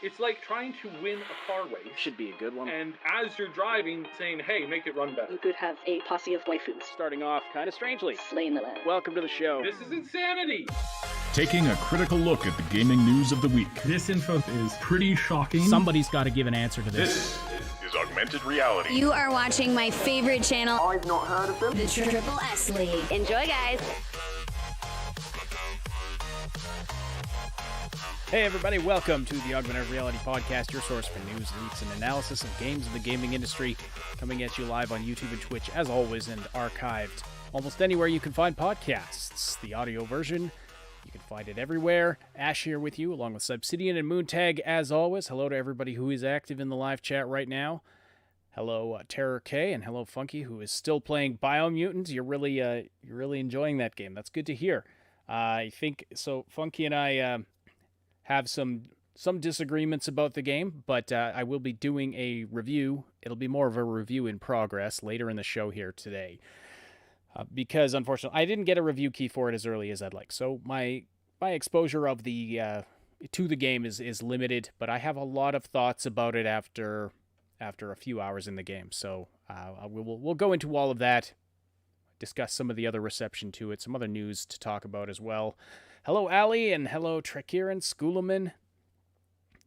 It's like trying to win a car race. Should be a good one. And as you're driving, saying, hey, make it run better. You could have a posse of waifus. Starting off kind of strangely. Slaying the land. Welcome to the show. This is insanity. Taking a critical look at the gaming news of the week. This info is pretty shocking. Somebody's got to give an answer to this. This is Augmented Reality. You are watching my favorite channel. I've not heard of them. The Triple S League. Enjoy, guys. Hey everybody, welcome to the Augmented Reality Podcast, your source for news, leaks, and analysis of games in the gaming industry. Coming at you live on YouTube and Twitch, as always, and archived almost anywhere you can find podcasts. The audio version, you can find it everywhere. Ash here with you, along with Subsidian and Moontag, as always. Hello to everybody who is active in the live chat right now. Hello, Terror K, and hello, Funky, who is still playing Biomutant. You're really enjoying that game. That's good to hear. I think so. Funky and I have some disagreements about the game, but I will be doing a review. It'll be more of a review in progress later in the show here today. Because, unfortunately, I didn't get a review key for it as early as I'd like. So my exposure of the to the game is limited, but I have a lot of thoughts about it after a few hours in the game. So we'll go into all of that, discuss some of the other reception to it, some other news to talk about as well. Hello, Ali, and hello, Trekiran Schoolaman.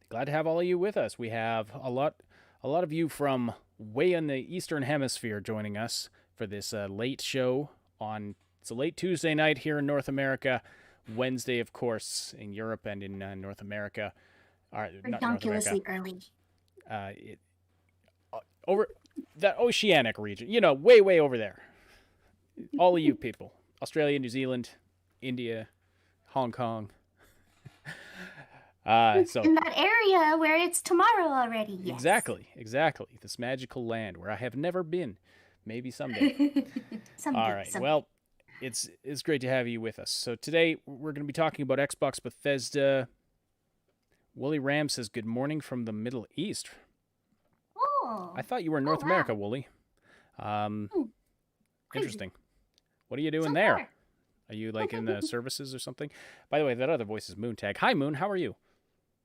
Glad to have all of you with us. We have a lot of you from way in the Eastern Hemisphere joining us for this late show it's a late Tuesday night here in North America, Wednesday, of course, in Europe and in North America. Ridiculously early. Over that oceanic region, way over there. All of you people, Australia, New Zealand, India, Hong Kong. So in that area where it's tomorrow already. Yes. Exactly. This magical land where I have never been. Maybe someday. Someday. All right. Well, it's great to have you with us. So today we're going to be talking about Xbox Bethesda. Wooly Ram says, "Good morning from the Middle East." Oh. I thought you were in North America, Wooly. Interesting. What are you doing there? Far. Are you like in the services or something? By the way, that other voice is Moontag. Hi, Moon. How are you?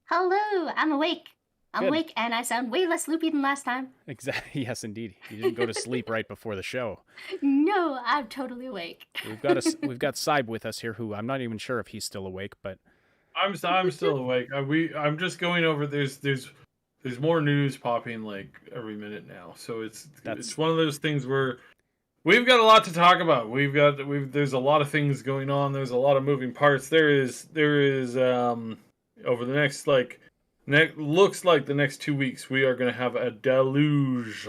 Hello. I'm awake. I'm Good. Awake, and I sound way less loopy than last time. Exactly. Yes, indeed. You didn't go to sleep right before the show. No, I'm totally awake. We've got Saib with us here, who I'm not even sure if he's still awake, but I'm still awake. I'm just going over. There's more news popping like every minute now, so it's one of those things where we've got a lot to talk about. There's a lot of things going on. There's a lot of moving parts. There is over the next looks like the next 2 weeks we are going to have a deluge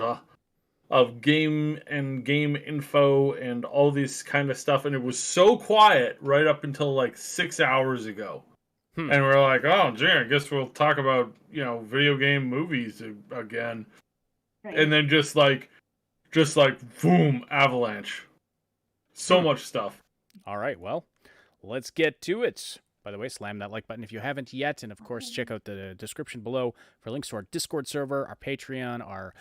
of game info and all this kind of stuff. And it was so quiet right up until like 6 hours ago. And we're like, oh, gee, I guess we'll talk about video game movies again. Right. And then just like boom, avalanche. So much stuff. All right, well, let's get to it. By the way, slam that like button if you haven't yet. And of course, check out the description below for links to our Discord server, our Patreon, our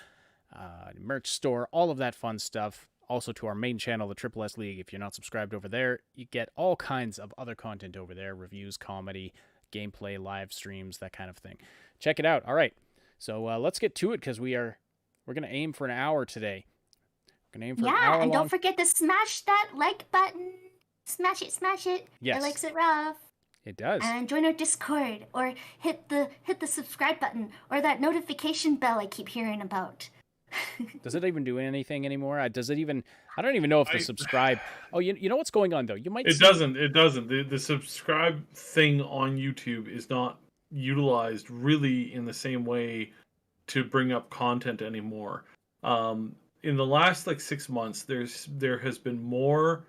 merch store, all of that fun stuff. Also to our main channel, the Triple S League. If you're not subscribed over there, you get all kinds of other content over there. Reviews, comedy, gameplay, live streams, that kind of thing. Check it out. All right. So let's get to it because we're going to aim for an hour today. We're going to aim for an hour and long. Don't forget to smash that like button. Smash it. Yes. It likes it rough. It does. And join our Discord, or hit the subscribe button, or that notification bell I keep hearing about. Does it even do anything anymore? Does it even? I don't even know if the subscribe. Oh, you know what's going on though. You might. It doesn't. The subscribe thing on YouTube is not utilized really in the same way to bring up content anymore. In the last 6 months, there has been more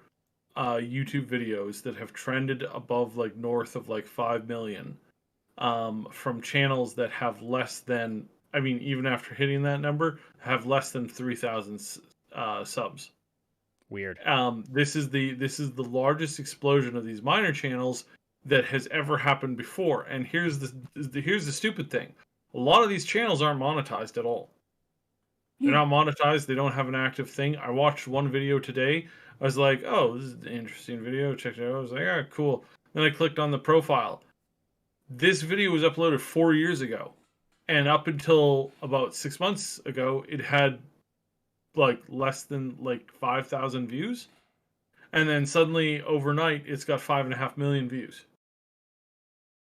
YouTube videos that have trended above north of 5 million from channels that have less than, even after hitting that number, have less than 3,000 subs. Weird. This is the largest explosion of these minor channels that has ever happened before. And here's the stupid thing: a lot of these channels aren't monetized at all. They're not monetized. They don't have an active thing. I watched one video today. I was like, oh, this is an interesting video. Checked it out. I was like, cool. Then I clicked on the profile. This video was uploaded 4 years ago. And up until about 6 months ago, it had like less than like 5,000 views. And then suddenly overnight, it's got 5.5 million views.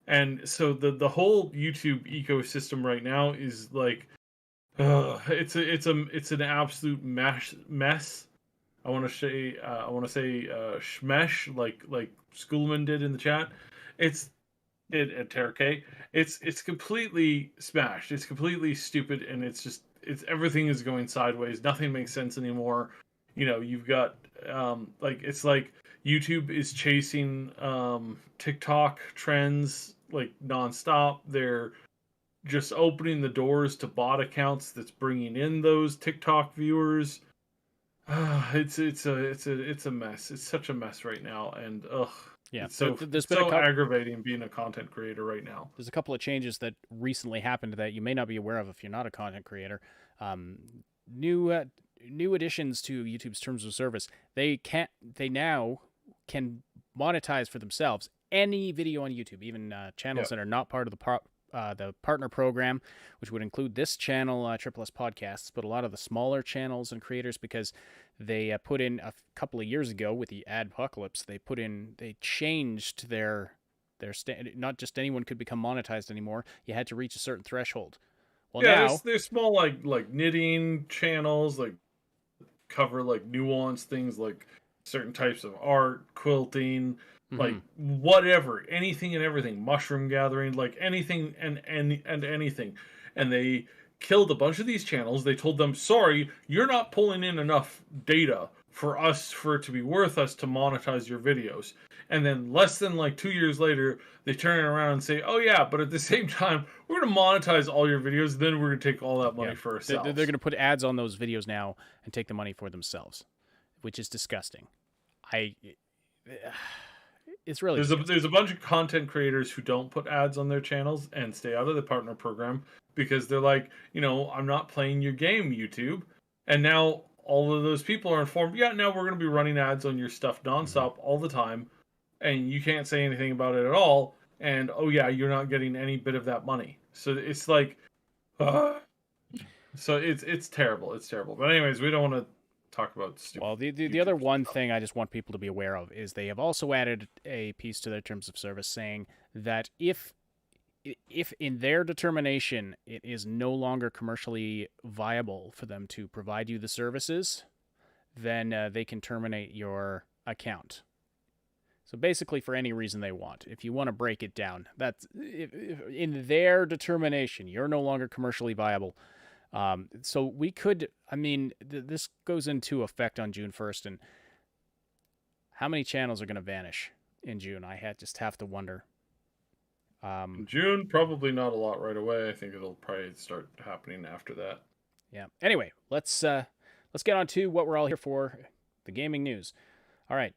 And so the whole YouTube ecosystem right now is like, it's an absolute mess. I want to say shmesh, like Schoolman did in the chat. It's at Terke. It's completely smashed. It's completely stupid, and it's everything is going sideways. Nothing makes sense anymore. You've got it's like YouTube is chasing TikTok trends like nonstop. They're just opening the doors to bot accounts that's bringing in those TikTok viewers. It's a mess. It's such a mess right now, and Yeah, it's so aggravating being a content creator right now. There's a couple of changes that recently happened that you may not be aware of if you're not a content creator. New additions to YouTube's terms of service. They now can monetize for themselves any video on YouTube, even channels that are not part of the partner program, which would include this channel, Triple S Podcasts, but a lot of the smaller channels and creators, because they put in a couple of years ago with the adpocalypse, they changed their not just anyone could become monetized anymore. You had to reach a certain threshold. Well, now there's small like knitting channels, like cover like nuanced things like certain types of art, quilting, like whatever, anything and everything, mushroom gathering, like anything and anything. And they killed a bunch of these channels. They told them, sorry, you're not pulling in enough data for it to be worth us to monetize your videos. And then less than like 2 years later, they turn around and say, oh yeah, but at the same time, we're going to monetize all your videos. Then we're going to take all that money for ourselves. They're going to put ads on those videos now and take the money for themselves, which is disgusting. It's really there's a bunch of content creators who don't put ads on their channels and stay out of the partner program because they're like, I'm not playing your game, YouTube. And now all of those people are informed, now we're going to be running ads on your stuff nonstop all the time, and you can't say anything about it at all. And you're not getting any bit of that money. So it's like, so it's terrible. It's terrible. But anyways, we don't want to talk about stupid. Well, the other one thing I just want people to be aware of is they have also added a piece to their terms of service saying that if in their determination it is no longer commercially viable for them to provide you the services, then they can terminate your account. So basically for any reason they want. If you want to break it down, that's if in their determination, you're no longer commercially viable. So we could, this goes into effect on June 1st, and how many channels are going to vanish in June? I just have to wonder. June, probably not a lot right away. I think it'll probably start happening after that. Yeah. Anyway, let's get on to what we're all here for, the gaming news. All right.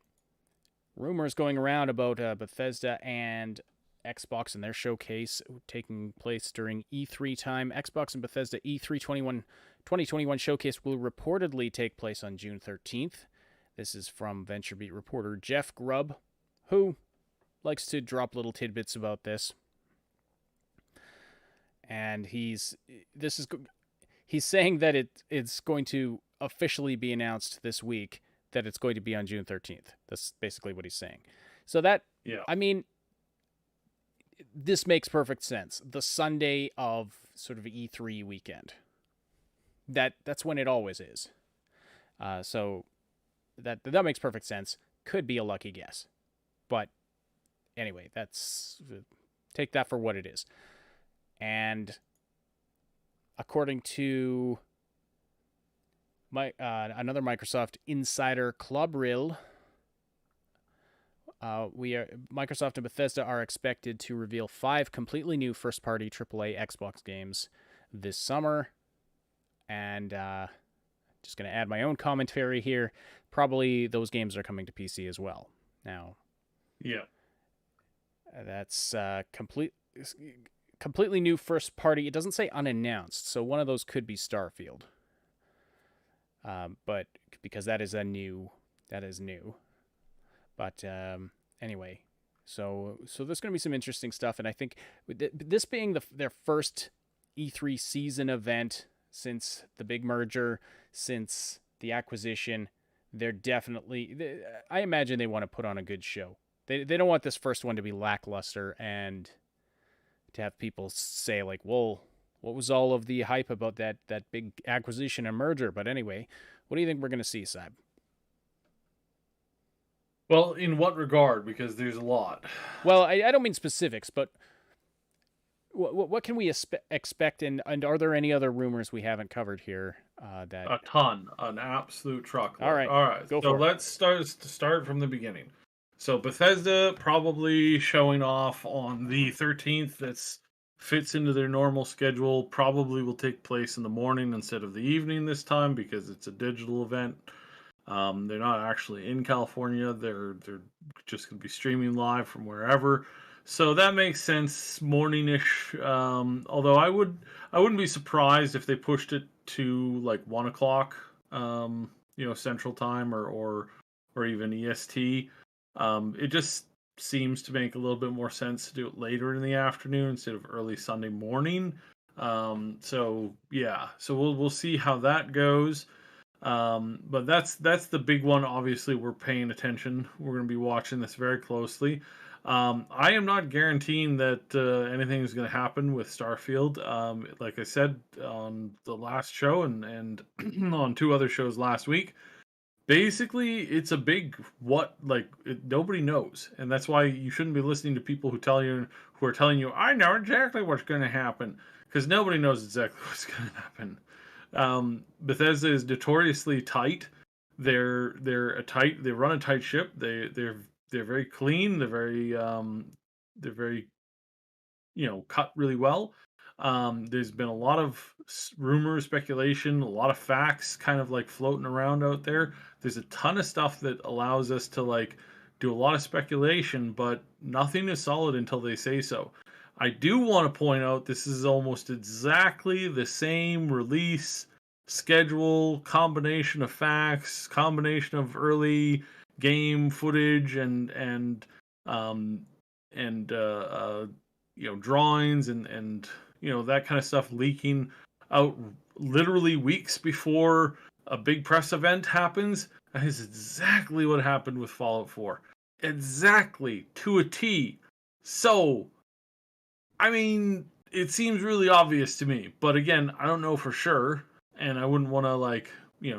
Rumors going around about Bethesda and Xbox and their showcase taking place during E3 time. Xbox and Bethesda E3 2021 showcase will reportedly take place on June 13th. This is from VentureBeat reporter Jeff Grubb, who likes to drop little tidbits about this. And he's saying that it's going to officially be announced this week that it's going to be on June 13th. That's basically what he's saying. So that, this makes perfect sense. The Sunday of sort of E3 weekend. That's when it always is. So that makes perfect sense. Could be a lucky guess. But anyway, take that for what it is. And according to another Microsoft insider, Clubril, Microsoft and Bethesda are expected to reveal 5 completely new first-party AAA Xbox games this summer. And just going to add my own commentary here. Probably those games are coming to PC as well. Now, that's completely new first-party. It doesn't say unannounced, so one of those could be Starfield. But because that is new. But anyway, so there's going to be some interesting stuff, and I think this being their first E3 season event since the big merger, since the acquisition. They're definitely, I imagine they want to put on a good show. They don't want this first one to be lackluster and to have people say like, well, what was all of the hype about that big acquisition and merger? But anyway, what do you think we're going to see, Sab? Well, in what regard? Because there's a lot. Well, I don't mean specifics, but what can we expect? And are there any other rumors we haven't covered here? That A ton, an absolute truckload. All right. Go for it. Let's start from the beginning. So Bethesda probably showing off on the 13th. That's fits into their normal schedule. Probably will take place in the morning instead of the evening this time because it's a digital event. They're not actually in California. They're just going to be streaming live from wherever. So that makes sense, morningish. Although I wouldn't be surprised if they pushed it to like 1 o'clock, Central Time or even EST. It just seems to make a little bit more sense to do it later in the afternoon instead of early Sunday morning. So we'll see how that goes. But that's the big one. Obviously, we're paying attention. We're going to be watching this very closely. I am not guaranteeing that anything is going to happen with Starfield. Like I said on the last show and on 2 other shows last week, basically it's a big nobody knows, and that's why you shouldn't be listening to people who are telling you I know exactly what's going to happen, because nobody knows exactly what's going to happen. Bethesda is notoriously tight. They run a tight ship. They're very clean. They're very cut really well. There's been a lot of rumors, speculation, a lot of facts kind of like floating around out there. There's a ton of stuff that allows us to like do a lot of speculation, but nothing is solid until they say so. I do want to point out this is almost exactly the same release schedule, combination of facts, combination of early game footage and drawings and that kind of stuff leaking out literally weeks before a big press event happens. That is exactly what happened with Fallout 4. Exactly, to a T. So, I mean, it seems really obvious to me. But again, I don't know for sure. And I wouldn't want to,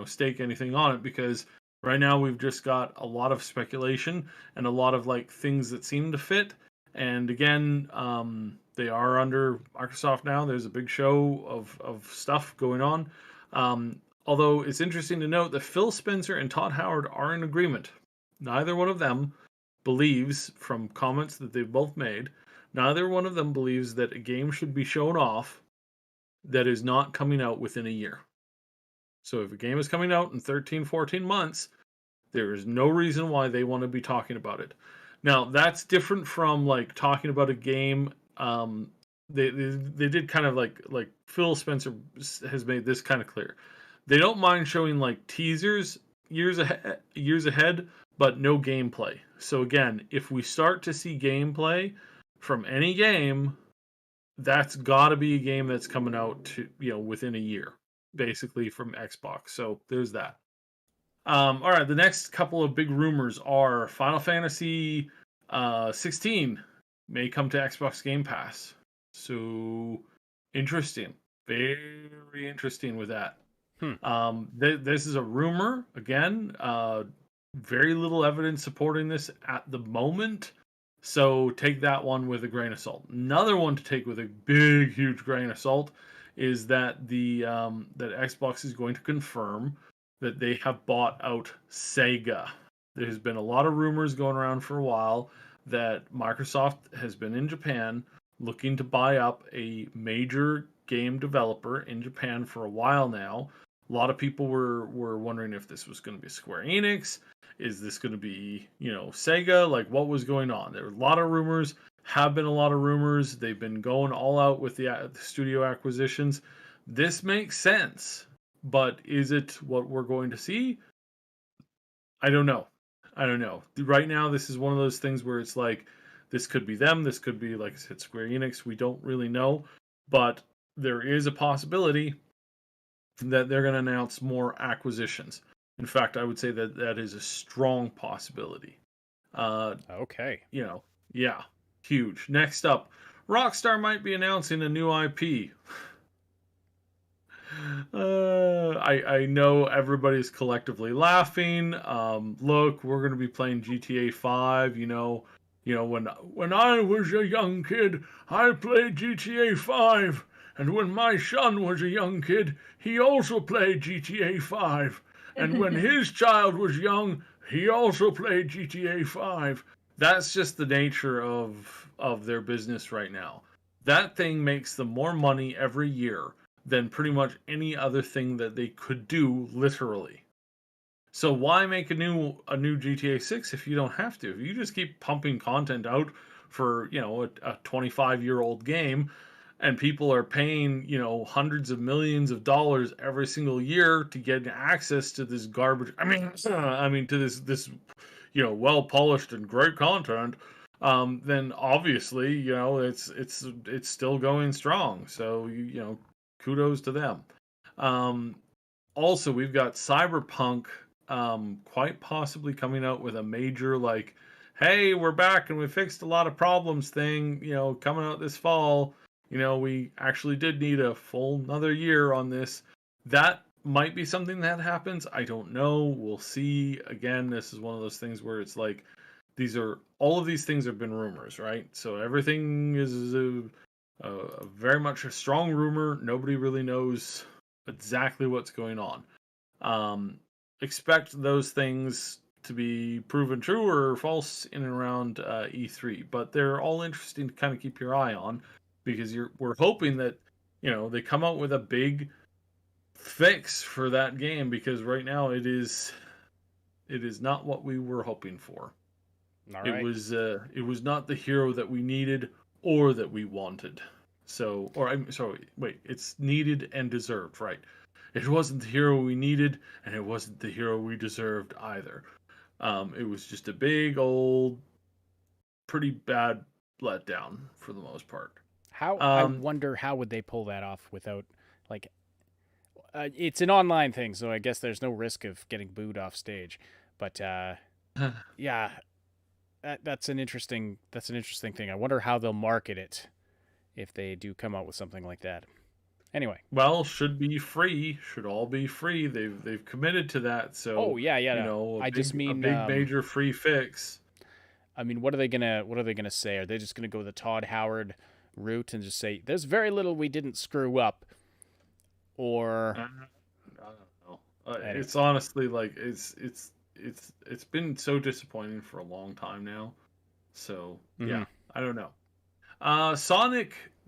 stake anything on it because right now we've just got a lot of speculation and a lot of, things that seem to fit. And again, they are under Microsoft now. There's a big show of stuff going on. Although it's interesting to note that Phil Spencer and Todd Howard are in agreement. Neither one of them believes, from comments that they've both made, neither one of them believes that a game should be shown off that is not coming out within a year. So if a game is coming out in 13, 14 months, there is no reason why they want to be talking about it. Now, that's different from talking about a game. They did kind of like Phil Spencer has made this kind of clear. They don't mind showing teasers years ahead, but no gameplay. So again, if we start to see gameplay from any game, that's got to be a game that's coming out within a year, basically, from Xbox. So there's that. All right, the next couple of big rumors are Final Fantasy 16 may come to Xbox Game Pass. So interesting, very interesting with that. This is a rumor again. Very little evidence supporting this at the moment. So take that one with a grain of salt. Another one to take with a big, huge grain of salt is that that Xbox is going to confirm that they have bought out Sega. There's been a lot of rumors going around for a while that Microsoft has been in Japan looking to buy up a major game developer in Japan for a while now. A lot of people were wondering if this was going to be Square Enix. Is this going to be, Sega? What was going on? There were a lot of rumors, have been a lot of rumors. They've been going all out with the studio acquisitions. This makes sense, but is it what we're going to see? I don't know. Right now, this is one of those things where it's this could be them. This could be, like I said, Square Enix. We don't really know. But there is a possibility that they're going to announce more acquisitions. In fact, I would say that that is a strong possibility. Okay. You know, yeah, huge. Next up, Rockstar might be announcing a new IP. I know everybody's collectively laughing. Look, we're gonna be playing GTA 5. When I was a young kid, I played GTA 5, and when my son was a young kid, he also played GTA 5, and when his child was young, he also played GTA 5. That's just the nature of their business right now. That thing makes them more money every year than pretty much any other thing that they could do, literally. So why make a new GTA 6 if you don't have to? If you just keep pumping content out for, a 25-year-old game, and people are paying, hundreds of millions of dollars every single year to get access to this garbage. To this well polished and great content, then obviously, it's still going strong. So kudos to them. Also, we've got Cyberpunk quite possibly coming out with a major, like, hey, we're back and we fixed a lot of problems thing, coming out this fall. We actually did need a full another year on this. That might be something that happens. I don't know. We'll see. Again, this is one of those things where it's like, all of these things have been rumors, right? So everything is very much a strong rumor. Nobody really knows exactly what's going on. Expect those things to be proven true or false in and around E3, but they're all interesting to kind of keep your eye on, because we're hoping that they come out with a big fix for that game, because right now it is not what we were hoping for. All right. It was not the hero that we needed or that we wanted. So, or I'm sorry, wait, it's needed and deserved, right? It wasn't the hero we needed, and it wasn't the hero we deserved either. It was just a big old, pretty bad letdown for the most part. I wonder how would they pull that off without, like, it's an online thing, so I guess there's no risk of getting booed off stage. But yeah, that's an interesting thing. I wonder how they'll market it if they do come out with something like that. Anyway, well, should all be free. They've committed to that. So a big major free fix. I mean, what are they gonna say? Are they just gonna go the Todd Howard route and just say there's very little we didn't screw up, or I don't know. It's honestly like it's been so disappointing for a long time now. So yeah, I don't know.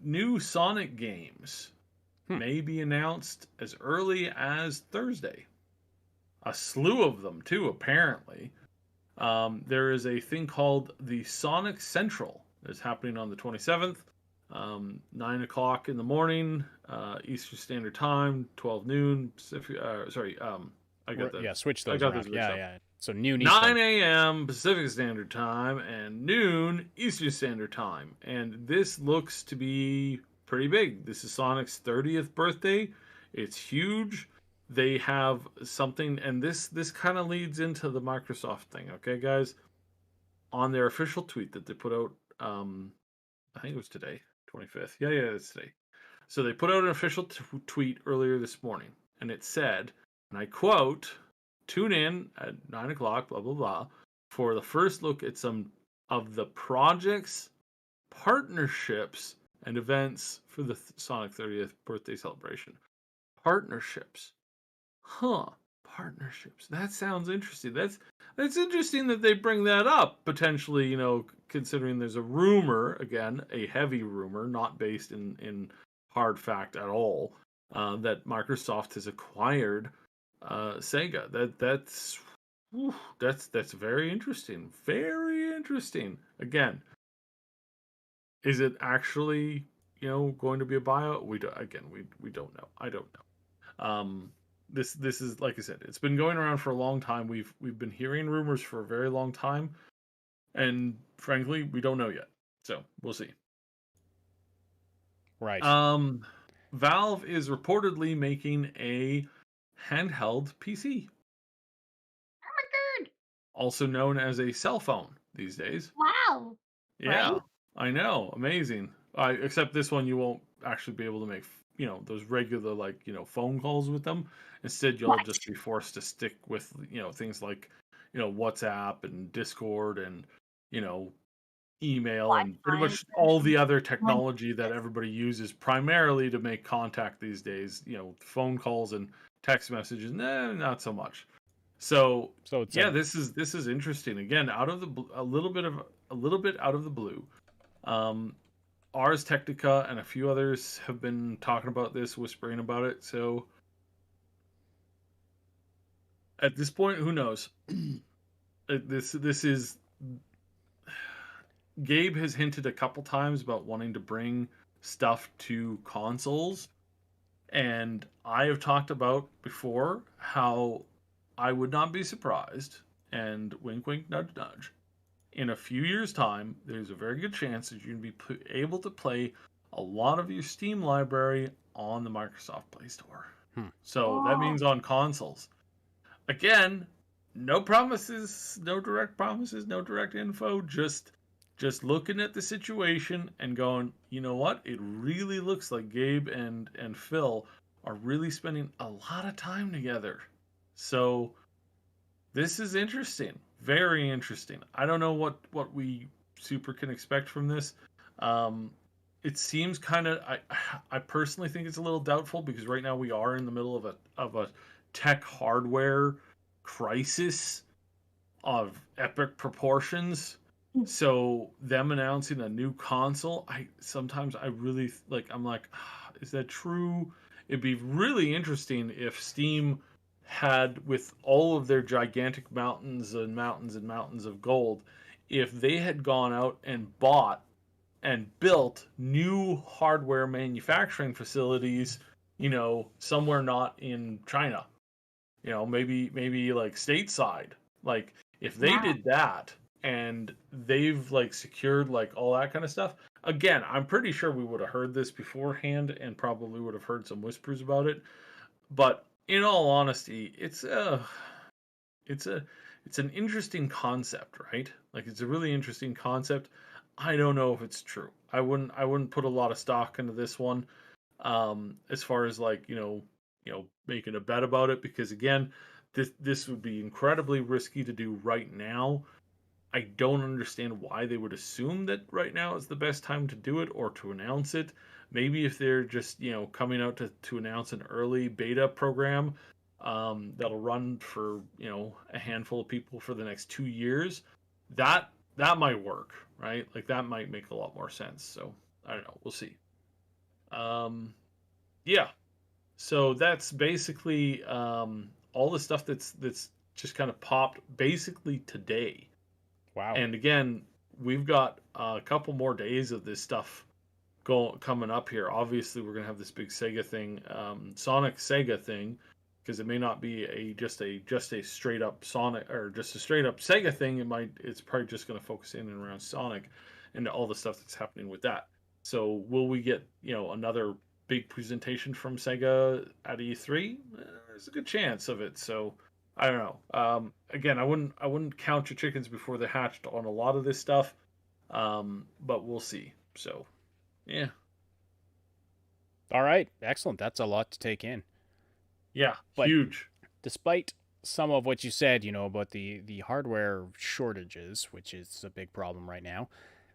New Sonic games may be announced as early as Thursday. A slew of them too, apparently. There is a thing called the Sonic Central that's happening on the 27th, 9 o'clock in the morning, Eastern Standard Time, 12 noon. I got that. Yeah, switch those around. Yeah. So noon 9 a.m. Pacific Standard Time and noon Eastern Standard Time. And this looks to be pretty big. This is Sonic's 30th birthday. It's huge. They have something, and this kind of leads into the Microsoft thing, okay, guys? On their official tweet that they put out, I think it was today, 25th. Yeah, it's today. So they put out an official tweet earlier this morning, and it said, and I quote, "Tune in at 9 o'clock, blah, blah, blah, for the first look at some of the projects, partnerships, and events for the Sonic 30th birthday celebration." Partnerships. Partnerships. That sounds interesting. That's interesting that they bring that up, potentially, considering there's a rumor, again, a heavy rumor, not based in hard fact at all, that Microsoft has acquired Sega. That's very interesting. Very interesting. Again, is it actually, going to be a buyout? We don't know. I don't know. This is, like I said, it's been going around for a long time. We've been hearing rumors for a very long time, and frankly, we don't know yet. So we'll see. Right. Valve is reportedly making a handheld PC. Oh my god! Also known as a cell phone these days. Wow. Yeah, Right? I know. Amazing. Except this one, you won't actually be able to make, those regular, phone calls with them. Instead, you'll What? just be forced to stick with, things like, WhatsApp and Discord and, you know, email and pretty Wi-Fi much all the other One- technology that everybody uses primarily to make contact these days. Phone calls and text messages, not so much. So it's yeah, this is interesting. Again, out of a little bit out of the blue. Ars Technica and a few others have been talking about this, whispering about it. So at this point, who knows? This is Gabe has hinted a couple times about wanting to bring stuff to consoles, and I have talked about before how I would not be surprised, and wink wink nudge nudge, in a few years' time, there's a very good chance that you're going to be able to play a lot of your Steam library on the Microsoft Play Store. So that means on consoles. Again, no promises, no direct promises, no direct info, just looking at the situation and going, you know what? It really looks like Gabe and Phil are really spending a lot of time together. So this is interesting. Very interesting. I don't know what we super can expect from this. It seems kind of I personally think it's a little doubtful because right now we are in the middle of a tech hardware crisis of epic proportions. So them announcing a new console, sometimes I really I'm like, is that true? It'd be really interesting if Steam had, with all of their gigantic mountains and mountains and mountains of gold, if they had gone out and bought and built new hardware manufacturing facilities, somewhere not in China, maybe like stateside. Like if they did that and they've secured all that kind of stuff, again, I'm pretty sure we would have heard this beforehand and probably would have heard some whispers about it. But in all honesty, it's an interesting concept, right? It's a really interesting concept. I don't know if it's true. I wouldn't put a lot of stock into this one, as far as making a bet about it, because again, this would be incredibly risky to do right now. I don't understand why they would assume that right now is the best time to do it or to announce it. Maybe if they're just, coming out to announce an early beta program, that'll run for, a handful of people for the next 2 years, that might work, right? That might make a lot more sense. So I don't know. We'll see. Yeah. So that's basically all the stuff that's just kind of popped basically today. Wow. And again, we've got a couple more days of this stuff coming up here. Obviously, we're gonna have this big Sega thing, Sonic Sega thing, because it may not be just a straight up Sonic or just a straight up Sega thing. It's probably just gonna focus in and around Sonic and all the stuff that's happening with that. So will we get another big presentation from Sega at E3? There's a good chance of it. So I don't know. Again, I wouldn't count your chickens before they hatched on a lot of this stuff, but we'll see. So, yeah. All right, excellent. That's a lot to take in. Yeah, but huge. Despite some of what you said, about the hardware shortages, which is a big problem right now,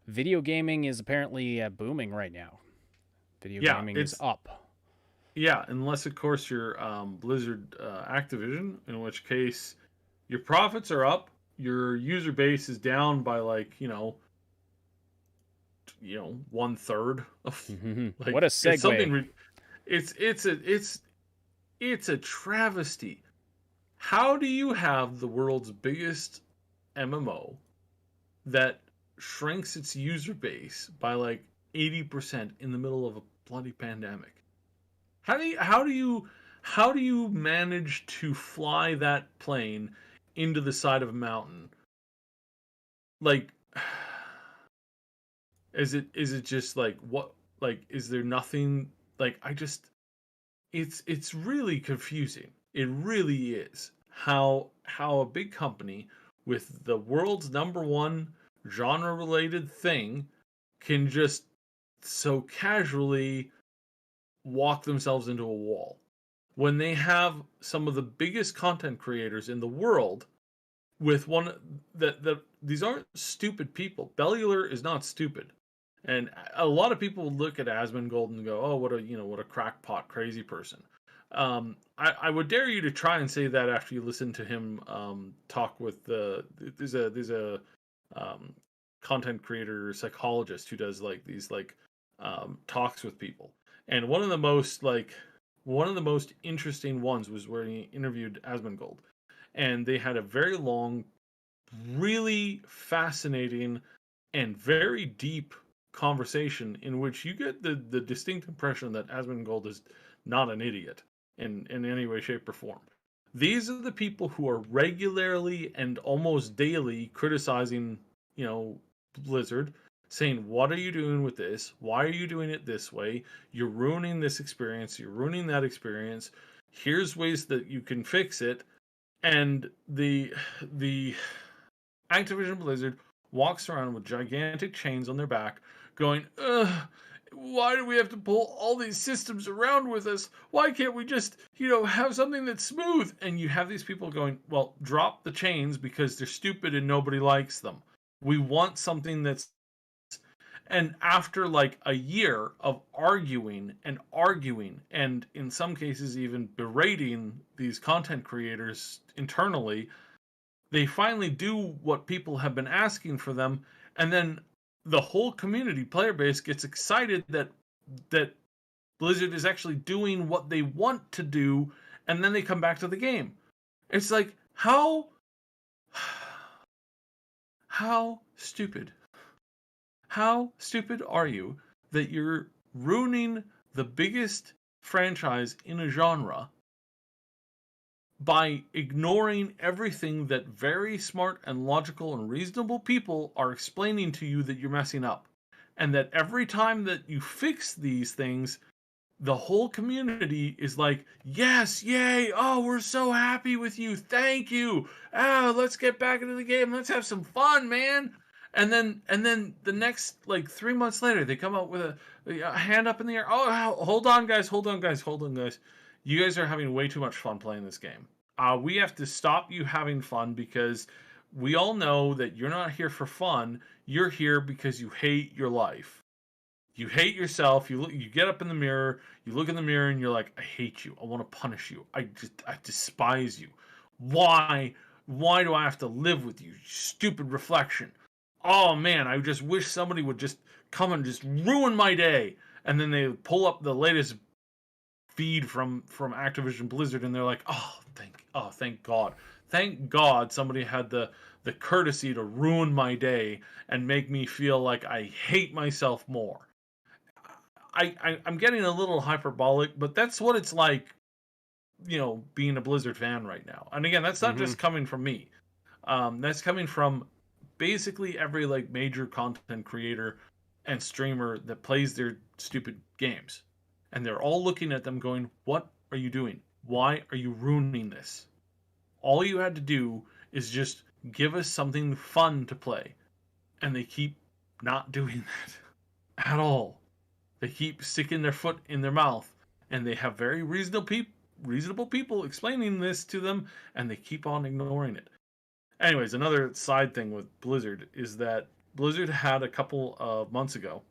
video gaming is apparently booming right now. Video gaming is up. Yeah, unless of course you're Blizzard Activision, in which case your profits are up, your user base is down by 1/3 of what a segue. It's a travesty. How do you have the world's biggest MMO that shrinks its user base by 80% in the middle of a bloody pandemic? How do you manage to fly that plane into the side of a mountain? Is it just what is there nothing like it's really confusing. It really is how a big company with the world's number one genre related thing can just so casually walk themselves into a wall when they have some of the biggest content creators in the world with one that these aren't stupid people. Bellular is not stupid. And a lot of people look at Asmongold and go, "Oh, what a crackpot crazy person." I would dare you to try and say that after you listen to him talk with there's a content creator psychologist who does like these talks with people, and one of the most interesting ones was where he interviewed Asmongold, and they had a very long, really fascinating, and very deep conversation in which you get the distinct impression that Asmongold is not an idiot in any way, shape, or form. These are the people who are regularly and almost daily criticizing, Blizzard, saying, "What are you doing with this? Why are you doing it this way? You're ruining this experience. You're ruining that experience. Here's ways that you can fix it." And the Activision Blizzard walks around with gigantic chains on their back, going, "Ugh, why do we have to pull all these systems around with us? Why can't we just, have something that's smooth?" And you have these people going, "Well, drop the chains because they're stupid and nobody likes them. We want something that's..." And after like a year of arguing, and in some cases even berating these content creators internally, they finally do what people have been asking for them, and then the whole community player base gets excited that Blizzard is actually doing what they want to do, and then they come back to the game. It's like, how stupid? How stupid are you that you're ruining the biggest franchise in a genre by ignoring everything that very smart and logical and reasonable people are explaining to you that you're messing up? And that every time that you fix these things, the whole community is like, "Yes, yay, oh, we're so happy with you, thank you, let's get back into the game, let's have some fun, man." And then the next 3 months later, they come out with a hand up in the air. "Oh, hold on, guys. You guys are having way too much fun playing this game. We have to stop you having fun because we all know that you're not here for fun. You're here because you hate your life. You hate yourself. You get up in the mirror. You look in the mirror and you're like, I hate you. I want to punish you. I despise you. Why do I have to live with you? Stupid reflection. Oh man, I just wish somebody would just come and just ruin my day." And then they pull up the latest feed from Activision Blizzard, and they're like, thank God somebody had the courtesy to ruin my day and make me feel like I hate myself more. I'm getting a little hyperbolic, but that's what it's like, being a Blizzard fan right now. And again, that's not just coming from me. That's coming from basically every major content creator and streamer that plays their stupid games. And they're all looking at them going, "What are you doing? Why are you ruining this? All you had to do is just give us something fun to play." And they keep not doing that at all. They keep sticking their foot in their mouth, and they have very reasonable people explaining this to them, and they keep on ignoring it. Anyways, another side thing with Blizzard is that Blizzard had a couple of months ago,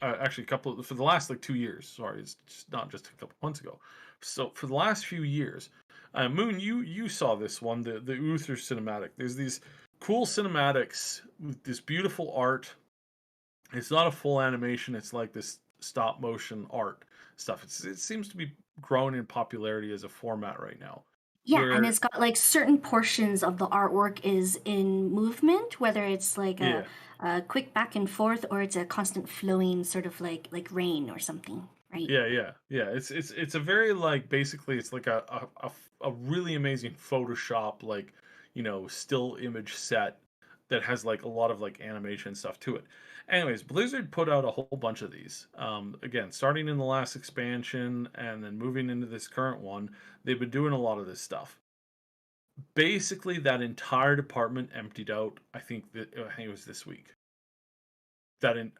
actually for the last 2 years. Sorry, it's not just a couple months ago. So for the last few years, Moon, you saw this one, the Uther cinematic. There's these cool cinematics with this beautiful art. It's not a full animation. It's like this stop motion art stuff. It seems to be growing in popularity as a format right now. Yeah, and it's got certain portions of the artwork is in movement, whether it's a quick back and forth or it's a constant flowing sort of like rain or something, right? Yeah. It's a very basically it's like a really amazing Photoshop still image set that has like a lot of like animation stuff to it. Anyways, Blizzard put out a whole bunch of these. Again, starting in the last expansion and then moving into this current one, they've been doing a lot of this stuff. Basically, that entire department emptied out. I think it was this week. The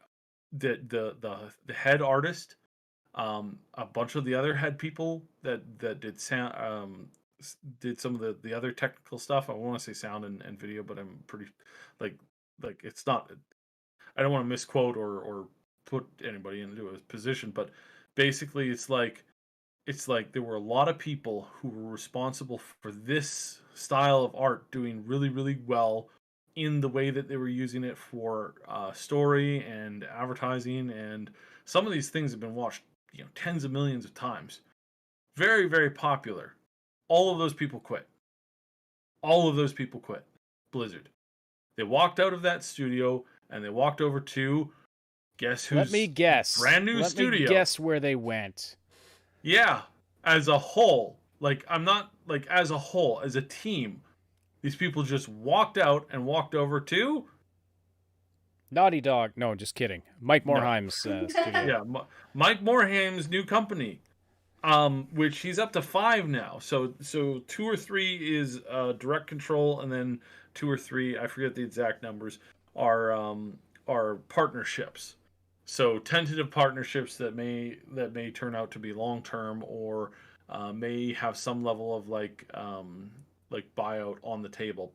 head artist, a bunch of the other head people that did sound, did some of the other technical stuff. I want to say sound and video, but I'm pretty like it's not. I don't want to misquote or put anybody into a position, but basically it's like there were a lot of people who were responsible for this style of art doing really, really well in the way that they were using it for story and advertising, and some of these things have been watched, tens of millions of times. Very, very popular. All of those people quit. All of those people quit Blizzard. They walked out of that studio and they walked over to, guess who's Let me guess. Brand new studio. Let me guess where they went. Yeah, as a whole, as a whole, as a team, these people just walked out and walked over to Naughty Dog. No, just kidding. Mike Morhaim's studio. Yeah, Mike Morhaim's new company, which he's up to 5 now. So 2 or 3 is direct control, and then 2 or 3, I forget the exact numbers, are partnerships. So tentative partnerships that may turn out to be long term, or may have some level of like buyout on the table.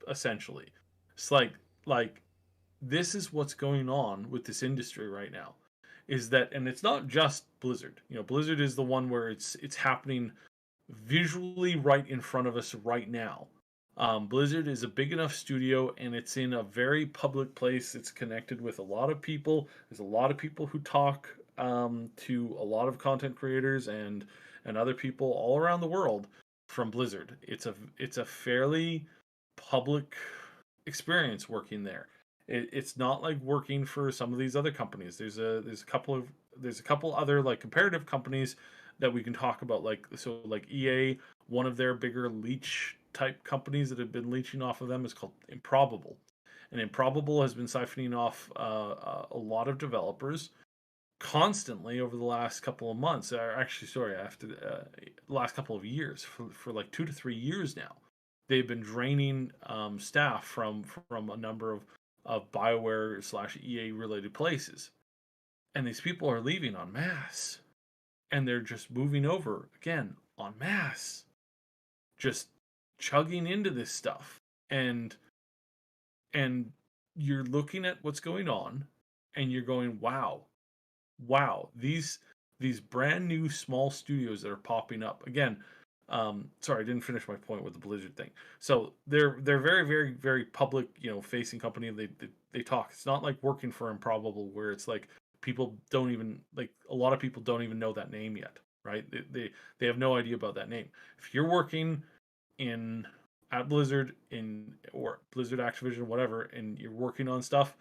Essentially, it's like this is what's going on with this industry right now. Is that, and it's not just Blizzard. Blizzard is the one where it's happening visually right in front of us right now. Blizzard is a big enough studio, and it's in a very public place. It's connected with a lot of people. There's a lot of people who talk to a lot of content creators and other people all around the world from Blizzard. It's a fairly public experience working there. It's not like working for some of these other companies. There's a couple other like comparative companies that we can talk about, like EA. One of their bigger leech type companies that have been leeching off of them is called Improbable, and Improbable has been siphoning off a lot of developers constantly over the last couple of months. Last couple of years, for like 2 to 3 years now. They've been draining staff from a number of BioWare / EA related places, and these people are leaving en masse, and they're just moving over again en masse, just chugging into this stuff, and you're looking at what's going on, and you're going, wow, these brand new small studios that are popping up again. Sorry, I didn't finish my point with the Blizzard thing. So they're very, very, very public, facing company. They talk. It's not like working for Improbable, where it's like people don't even, like, a lot of people don't even know that name yet, right? They have no idea about that name. If you're working at Blizzard or Blizzard Activision, whatever, and you're working on stuff,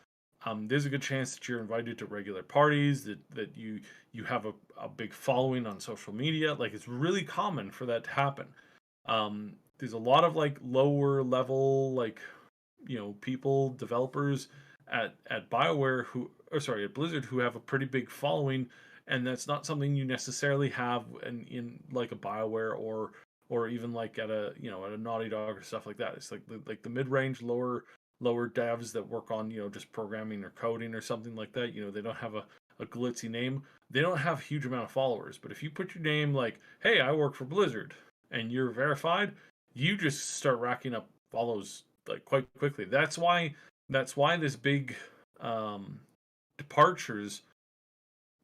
there's a good chance that you're invited to regular parties, that you have a big following on social media. Like, it's really common for that to happen. There's a lot of like lower level, like, people, developers at BioWare at Blizzard, who have a pretty big following, and that's not something you necessarily have in like a BioWare or even like at a Naughty Dog or stuff like that. It's like the mid-range, lower devs that work on just programming or coding or something like that. They don't have a glitzy name. They don't have a huge amount of followers. But if you put your name like, hey, I work for Blizzard, and you're verified, you just start racking up follows like quite quickly. That's why this big departures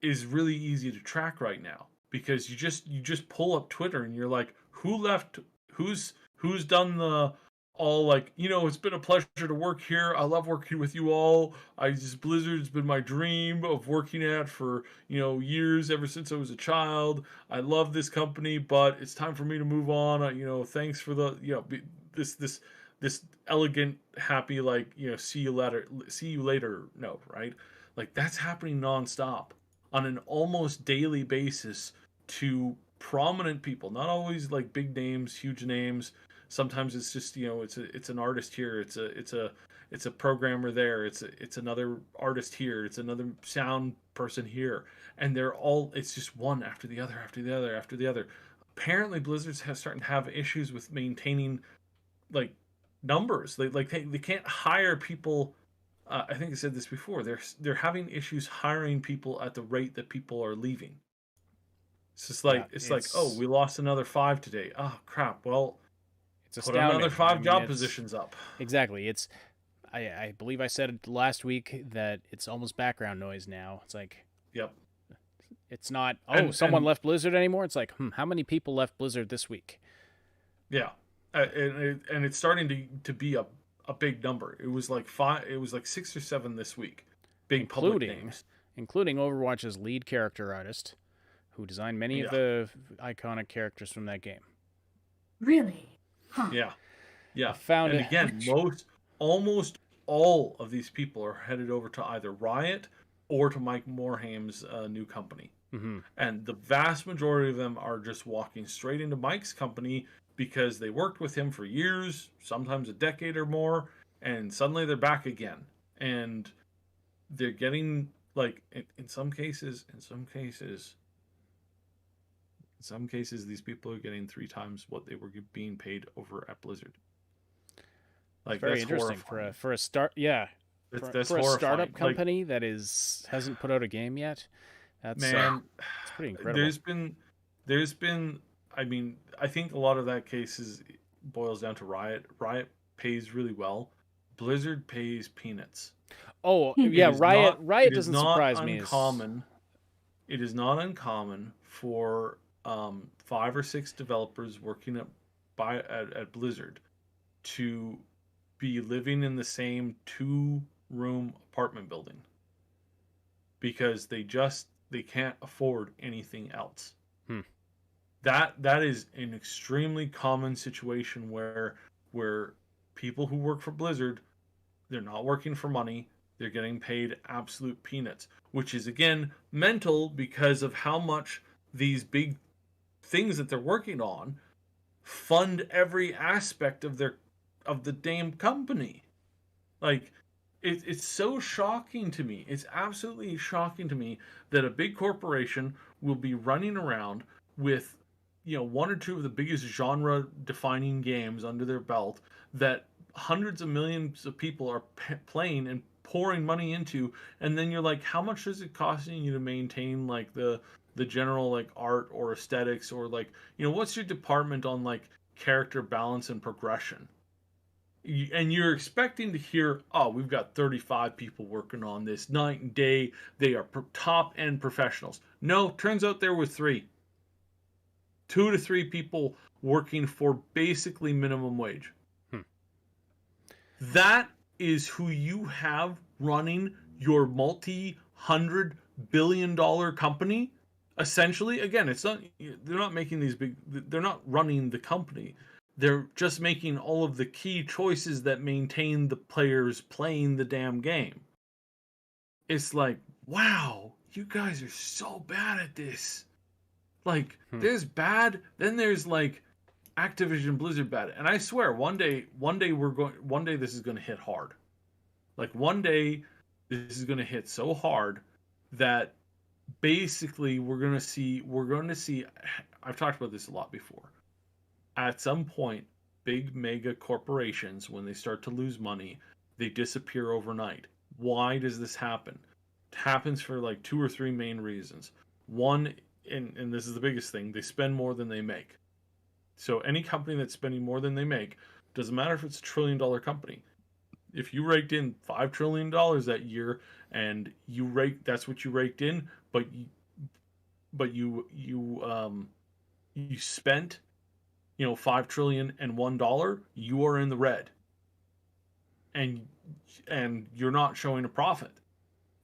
is really easy to track right now, because you just pull up Twitter and you're like, who left, who's done the all, like, it's been a pleasure to work here. I love working with you all. Blizzard's been my dream of working at for, years, ever since I was a child. I love this company, but it's time for me to move on. Thanks for the, this elegant, happy, like, see you later note, right? Like, that's happening nonstop on an almost daily basis to prominent people, not always like big names, huge names. Sometimes it's just, it's an artist here, it's it's a programmer there, it's another artist here, it's another sound person here, and they're all, it's just one after the other after the other after the other. Apparently Blizzard's starting to have issues with maintaining like numbers. They can't hire people. I think I said this before. They're having issues hiring people at the rate that people are leaving. It's just like oh, we lost another 5 today. Oh crap. Well, it's put another 5 job positions up. Exactly. It's I believe I said last week that it's almost background noise now. It's like, yep. It's not someone left Blizzard anymore. It's like, how many people left Blizzard this week? Yeah. And it's starting to be a big number. It was like 5. It was like 6 or 7 this week. Big public names, including Overwatch's lead character artist, who designed many of the iconic characters from that game. Really? Huh. Yeah. Yeah. And again, almost all of these people are headed over to either Riot or to Mike Morhame's new company. Mm-hmm. And the vast majority of them are just walking straight into Mike's company because they worked with him for years, sometimes a decade or more, and suddenly they're back again. And they're getting, like, in some cases, these people are getting 3 times what they were being paid over at Blizzard. Like, very that's interesting horrifying. for a start. Yeah, that's for a horrifying. startup company that hasn't put out a game yet. That's it's pretty incredible. There's been. I mean, I think a lot of that cases boils down to Riot. Riot pays really well. Blizzard pays peanuts. Oh yeah, Riot doesn't surprise me. It is not uncommon for 5 or 6 developers working at Blizzard to be living in the same 2-room apartment building because they can't afford anything else. That is an extremely common situation where people who work for Blizzard, they're not working for money, they're getting paid absolute peanuts, which is again mental because of how much these big things that they're working on fund every aspect of the damn company. Like, it's so shocking to me. It's absolutely shocking to me that a big corporation will be running around with, 1 or 2 of the biggest genre-defining games under their belt that hundreds of millions of people are playing and pouring money into, and then you're like, how much is it costing you to maintain like the general like art or aesthetics, or like, what's your department on like character balance and progression? And you're expecting to hear, oh, we've got 35 people working on this night and day. They are top-end professionals. No, turns out there were 3. 2 to 3 people working for basically minimum wage. That is who you have running your multi-$100 billion company. Essentially, again, they're not making these big, they're not running the company. They're just making all of the key choices that maintain the players playing the damn game. It's like, wow, you guys are so bad at this. Like, there's bad, then there's like Activision Blizzard bad. And I swear, one day this is going to hit hard. Like, one day this is going to hit so hard that basically we're going to see, I've talked about this a lot before. At some point, big mega corporations, when they start to lose money, they disappear overnight. Why does this happen? It happens for like 2 or 3 main reasons. One, and this is the biggest thing, they spend more than they make. So any company that's spending more than they make, doesn't matter if it's $1 trillion company. If you raked in $5 trillion that year and that's what you raked in, but you spent $5 trillion and $1, you are in the red. And you're not showing a profit.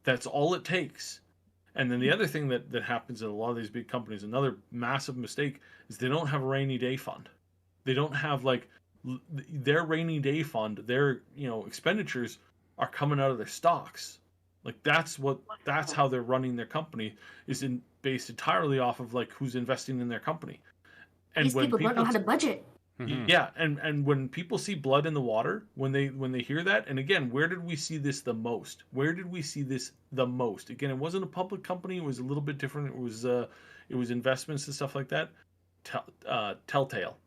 That's all it takes. And then the other thing that happens in a lot of these big companies, another massive mistake, is they don't have a rainy day fund. They don't have like their rainy day fund, their expenditures are coming out of their stocks. Like that's how they're running their company, is based entirely off of like who's investing in their company. And these people don't know how to budget. Yeah, and when people see blood in the water, when they hear that, and again, where did we see this the most? Where did we see this the most? Again, it wasn't a public company. It was a little bit different. It was investments and stuff like that. Telltale.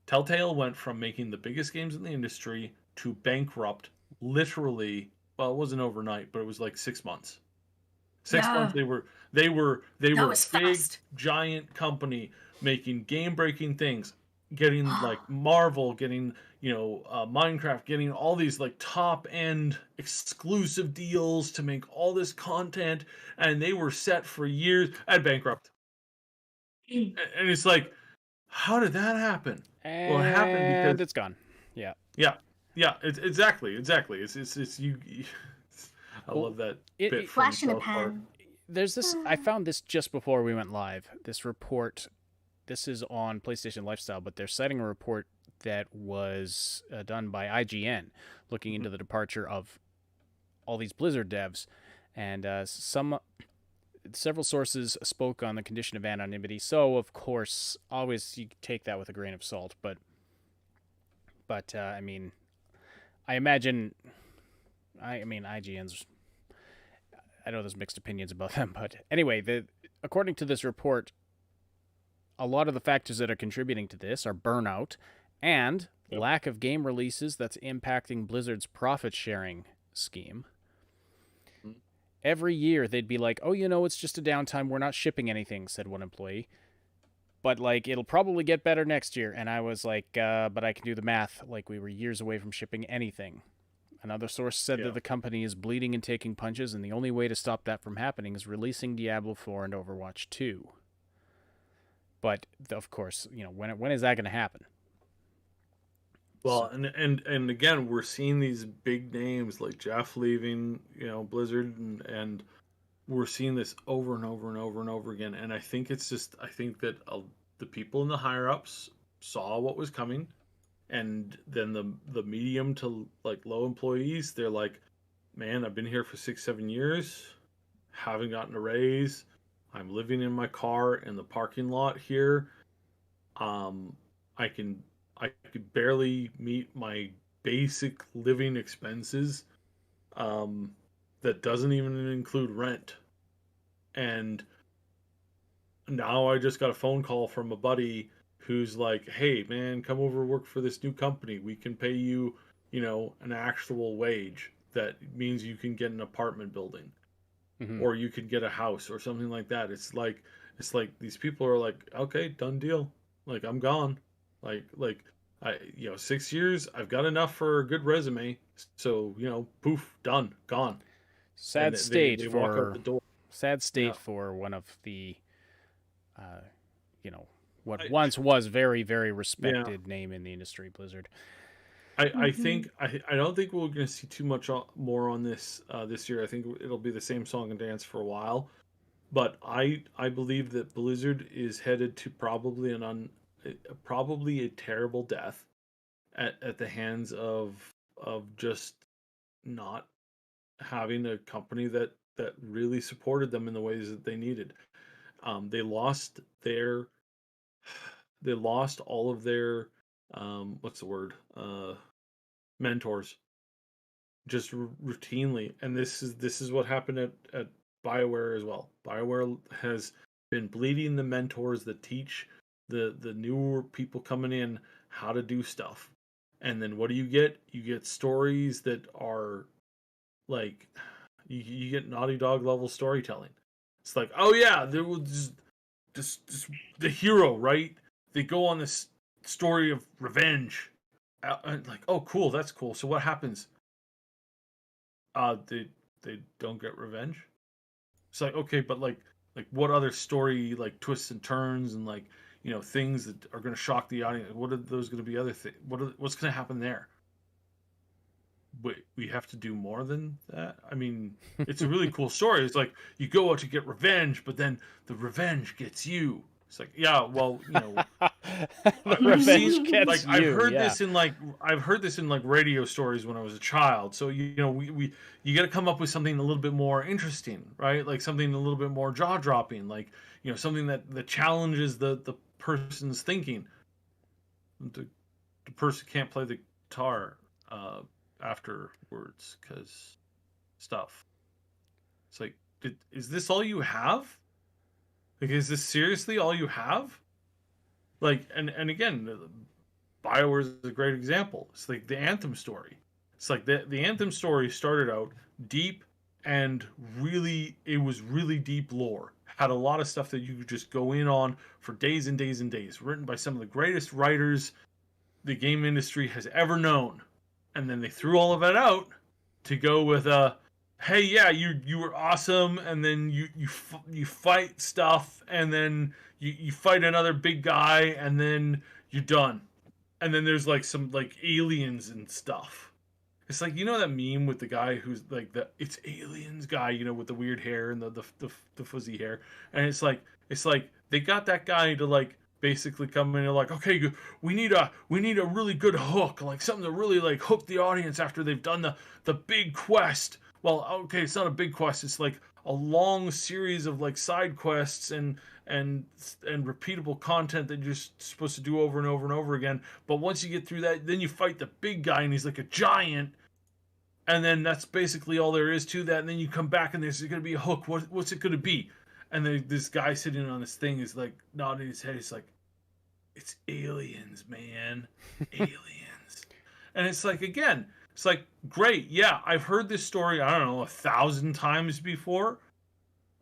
Telltale went from making the biggest games in the industry to bankrupt literally. Well, it wasn't overnight, but it was like 6 months. 6 months they were a big fast. giant company making game-breaking things, getting like Marvel, getting Minecraft, getting all these like top-end exclusive deals to make all this content, and they were set for years and bankrupt. And it's like, how did that happen? And well, it happened because it's gone. Yeah. It's exactly. It's you. I love that bit. Flash in a pan. There's this. I found this just before we went live. This report. This is on PlayStation Lifestyle, but they're citing a report that was done by IGN, looking into the departure of all these Blizzard devs, and several sources spoke on the condition of anonymity. So, of course, always you take that with a grain of salt. But I mean, I imagine IGN's. I know there's mixed opinions about them, but anyway, according to this report, a lot of the factors that are contributing to this are burnout and lack of game releases that's impacting Blizzard's profit-sharing scheme. Every year, they'd be like, oh, it's just a downtime. We're not shipping anything, said one employee. But, like, it'll probably get better next year. And I was like, but I can do the math. Like, we were years away from shipping anything. Another source said that the company is bleeding and taking punches, and the only way to stop that from happening is releasing Diablo 4 and Overwatch 2. But, of course, when is that going to happen? Well, and again, we're seeing these big names like Jeff leaving, Blizzard, and we're seeing this over and over and over and over again. And I think that the people in the higher ups saw what was coming, and then the medium to like low employees, they're like, man, I've been here for 6-7 years, haven't gotten a raise. I'm living in my car in the parking lot here. I could barely meet my basic living expenses. That doesn't even include rent. And now I just got a phone call from a buddy who's like, hey man, come over work for this new company. We can pay you, an actual wage. That means you can get an apartment building. Or you can get a house or something like that. It's like these people are like, okay, done deal. Like, I'm gone. Like I 6 years, I've got enough for a good resume. So, poof, done, gone. Sad state they for walk out the door. Sad state for one of the what once was very, very respected name in the industry, Blizzard. I think I don't think we're going to see too much more on this this year. I think it'll be the same song and dance for a while. But I believe that Blizzard is headed to probably a terrible death at the hands of just not having a company that really supported them in the ways that they needed. They lost all of their mentors just routinely, and this is what happened at BioWare as well. BioWare has been bleeding the mentors that teach the newer people coming in how to do stuff. And then what do you get? You get stories that are like, you get Naughty Dog level storytelling. It's like, oh yeah, there was just the hero, right? They go on this story of revenge. Like, oh cool, that's cool. So what happens? They don't get revenge. It's like, okay, but like what other story, like twists and turns and like, things that are going to shock the audience? What are those going to be? Other things? What's going to happen there? Wait, we have to do more than that? I mean, it's a really cool story. It's like you go out to get revenge, but then the revenge gets you. It's like, yeah, well, revenge gets I've you. heard this in like radio stories when I was a child. So you got to come up with something a little bit more interesting, right? Like something a little bit more jaw dropping, like something that challenges the person's thinking. the person can't play the guitar afterwards because stuff. It's like, is this all you have? Like, is this seriously all you have? Like, and again, BioWare is a great example. It's like the Anthem story. It's like the Anthem story started out deep and it was really deep lore. Had a lot of stuff that you could just go in on for days and days and days. Written by some of the greatest writers the game industry has ever known. And then they threw all of that out to go with hey, yeah, you were awesome, and then you fight stuff, and then you fight another big guy, and then you're done. And then there's like some like aliens and stuff. It's like, you know that meme with the guy who's like it's aliens guy, you know, with the weird hair and the fuzzy hair, and it's like they got that guy to like basically come in and like, okay, we need a really good hook, like something to really like hook the audience after they've done the big quest. Well, okay, it's not a big quest, it's like a long series of like side quests and repeatable content that you're just supposed to do over and over and over again. But once you get through that, then you fight the big guy and he's like a giant, and then that's basically all there is to that. And then you come back and there's going to be a hook. What's it going to be? And then this guy sitting on this thing is like nodding his head. He's like, it's aliens, man. Aliens. And it's like, again, it's like, great. Yeah, I've heard this story, I don't know, 1,000 times before.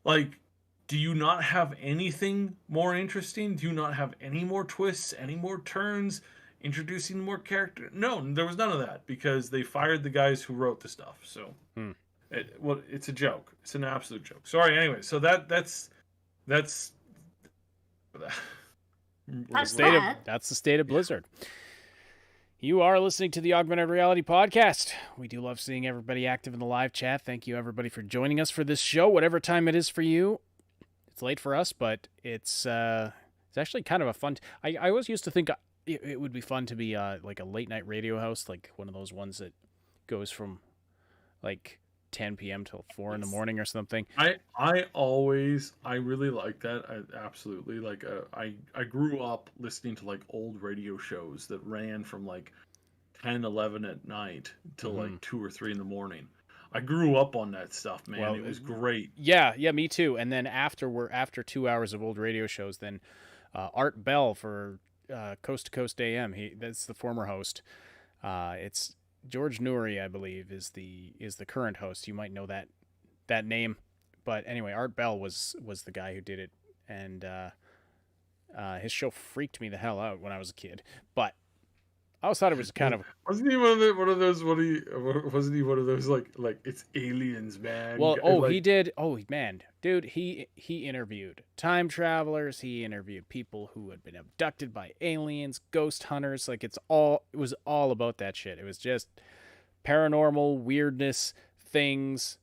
Like, do you not have anything more interesting? Do you not have any more twists, any more turns, introducing more character? No, there was none of that because they fired the guys who wrote the stuff. So, it's a joke. It's an absolute joke. Sorry. Anyway, so that's that's the state of Blizzard. You are listening to the Augmented Reality Podcast. We do love seeing everybody active in the live chat. Thank you, everybody, for joining us for this show, whatever time it is for you. It's late for us, but it's actually kind of a fun... I always used to think it would be fun to be like a late-night radio host, like one of those ones that goes from like 10 p.m. till 4 in the morning or something. I really like that. Absolutely. Like I grew up listening to like old radio shows that ran from like 10, 11 at night till like 2 or 3 in the morning. I grew up on that stuff, man. Well, it was great. Yeah, me too. And then after 2 hours of old radio shows, then Art Bell for Coast to Coast AM. That's the former host. It's George Noory, I believe, is the current host. You might know that name, but anyway, Art Bell was the guy who did it, and his show freaked me the hell out when I was a kid. But I always thought it was kind of... Wasn't he one of those like it's aliens, man? Well, he did. Oh man, dude, he interviewed time travelers. He interviewed people who had been abducted by aliens, ghost hunters. Like it was all about that shit. It was just paranormal weirdness things.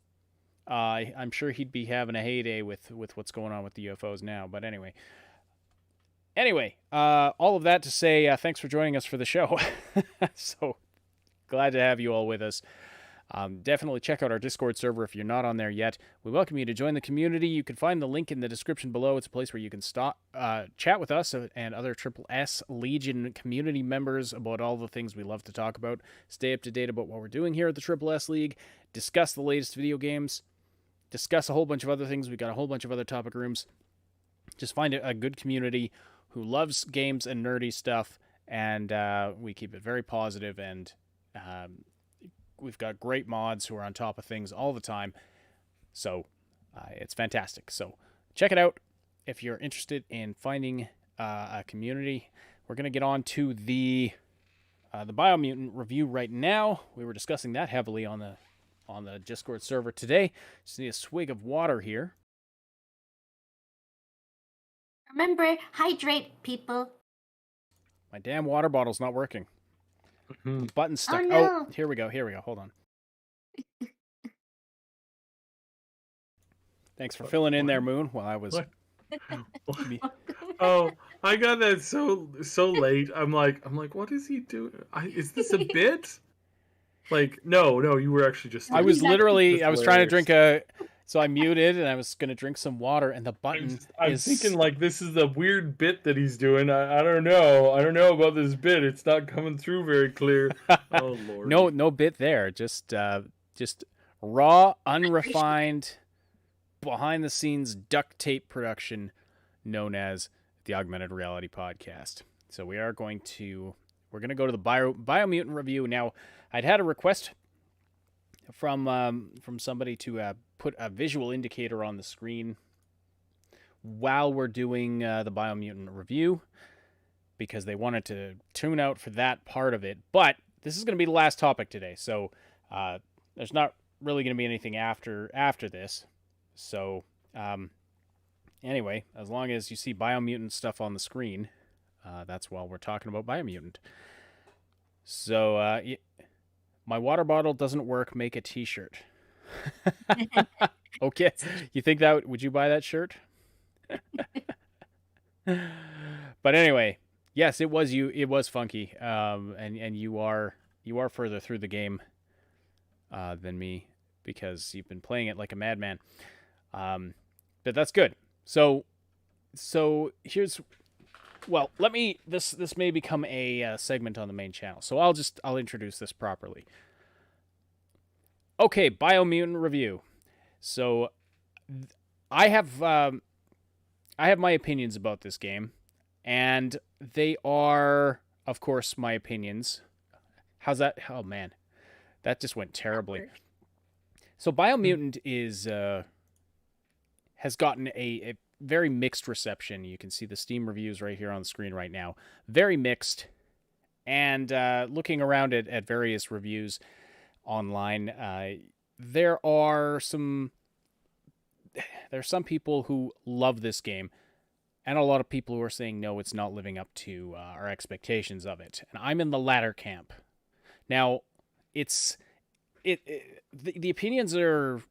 I'm sure he'd be having a heyday with what's going on with the UFOs now. But anyway, all of that to say, thanks for joining us for the show. So glad to have you all with us. Definitely check out our Discord server if you're not on there yet. We welcome you to join the community. You can find the link in the description below. It's a place where you can chat with us and other S Legion community members about all the things we love to talk about. Stay up to date about what we're doing here at the S League. Discuss the latest video games. Discuss a whole bunch of other things. We got a whole bunch of other topic rooms. Just find a good community who loves games and nerdy stuff, and we keep it very positive, and we've got great mods who are on top of things all the time, so it's fantastic. So check it out if you're interested in finding a community. We're going to get on to the Biomutant review right now. We were discussing that heavily on the Discord server today. Just need a swig of water here. Remember, hydrate, people. My damn water bottle's not working. The button's stuck. Oh, no. Here we go. Hold on. Thanks for filling in there, Moon, while I was... Oh, I got that so late. I'm like, what is he doing? Is this a bit? Like, no, you were actually just... I was trying to drink So I muted, and I was going to drink some water, and the button I'm thinking, like, this is a weird bit that he's doing. I don't know. I don't know about this bit. It's not coming through very clear. Oh, Lord. No bit there. Just raw, unrefined, behind-the-scenes duct tape production known as the Augmented Reality Podcast. So we're going to go to the Biomutant review. Now, I'd had a request from somebody to put a visual indicator on the screen while we're doing the Biomutant review, because they wanted to tune out for that part of it. But this is going to be the last topic today, so there's not really going to be anything after this. So anyway, as long as you see Biomutant stuff on the screen, that's while we're talking about Biomutant. So my water bottle doesn't work. Make a T-shirt. Okay, you think that would you buy that shirt? But anyway, yes, it was funky, and you are further through the game than me, because you've been playing it like a madman. But that's good. So here's, well, this may become a segment on the main channel. So I'll introduce this properly. Okay, Biomutant review. So I have my opinions about this game, and they are, of course, my opinions. How's that? Oh man, that just went terribly. So Biomutant has gotten a very mixed reception. You can see the Steam reviews right here on the screen right now. Very mixed. And looking around at various reviews online, there's some people who love this game, and a lot of people who are saying, no, it's not living up to our expectations of it. And I'm in the latter camp. Now, the opinions are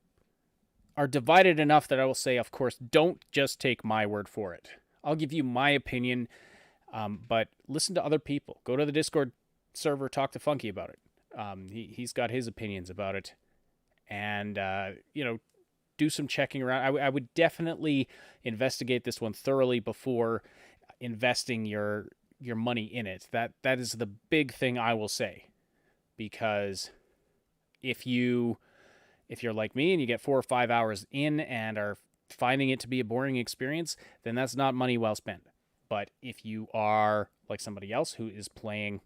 divided enough that I will say, of course, don't just take my word for it. I'll give you my opinion, but listen to other people. Go to the Discord server, talk to Funky about it. He's got his opinions about it, and do some checking around. I would definitely investigate this one thoroughly before investing your money in it. That is the big thing I will say, because if you're like me and you get 4 or 5 hours in and are finding it to be a boring experience, then that's not money well spent. But if you are like somebody else who is playing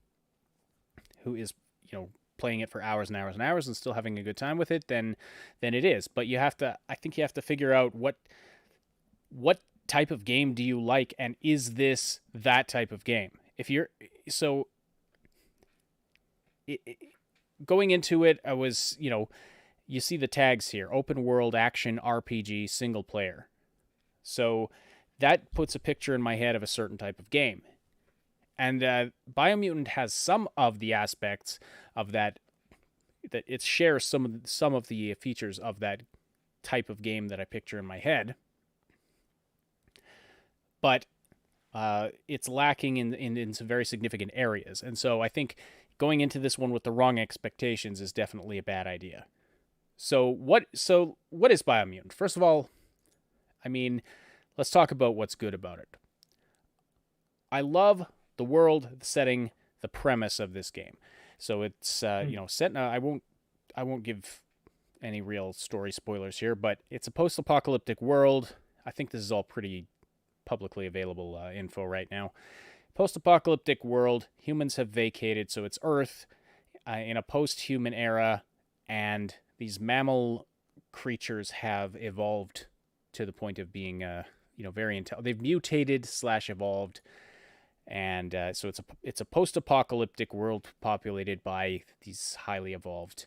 it for hours and hours and hours and still having a good time with it, then it is. But I think you have to figure out what type of game do you like, and is this that type of game? Going into it, I was, you see the tags here: open world, action, RPG, single player. So that puts a picture in my head of a certain type of game. And Biomutant has some of the aspects of that it shares some of the features of that type of game that I picture in my head. But it's lacking in some very significant areas. And so I think going into this one with the wrong expectations is definitely a bad idea. So what is Biomutant? First of all, let's talk about what's good about it. I love the world, the setting, the premise of this game. So it's set in I won't give any real story spoilers here, but it's a post-apocalyptic world. I think this is all pretty publicly available info right now. Post-apocalyptic world, humans have vacated, so it's Earth in a post-human era, and these mammal creatures have evolved to the point of being very intelligent. They've mutated / evolved. And so it's a post-apocalyptic world populated by these highly evolved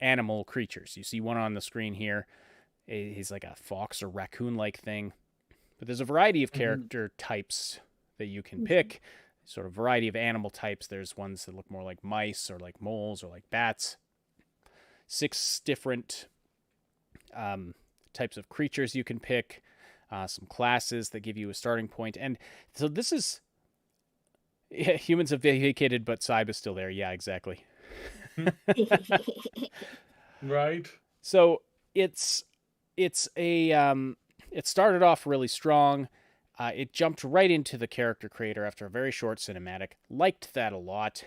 animal creatures. You see one on the screen here. He's like a fox or raccoon-like thing. But there's a variety of character types that you can pick. Sort of variety of animal types. There's ones that look more like mice or like moles or like bats. 6 different types of creatures you can pick. Some classes that give you a starting point. And so this is... Yeah, humans have vacated, but Cybe is still there. Yeah, exactly. Right. So it's it started off really strong. It jumped right into the character creator after a very short cinematic. Liked that a lot.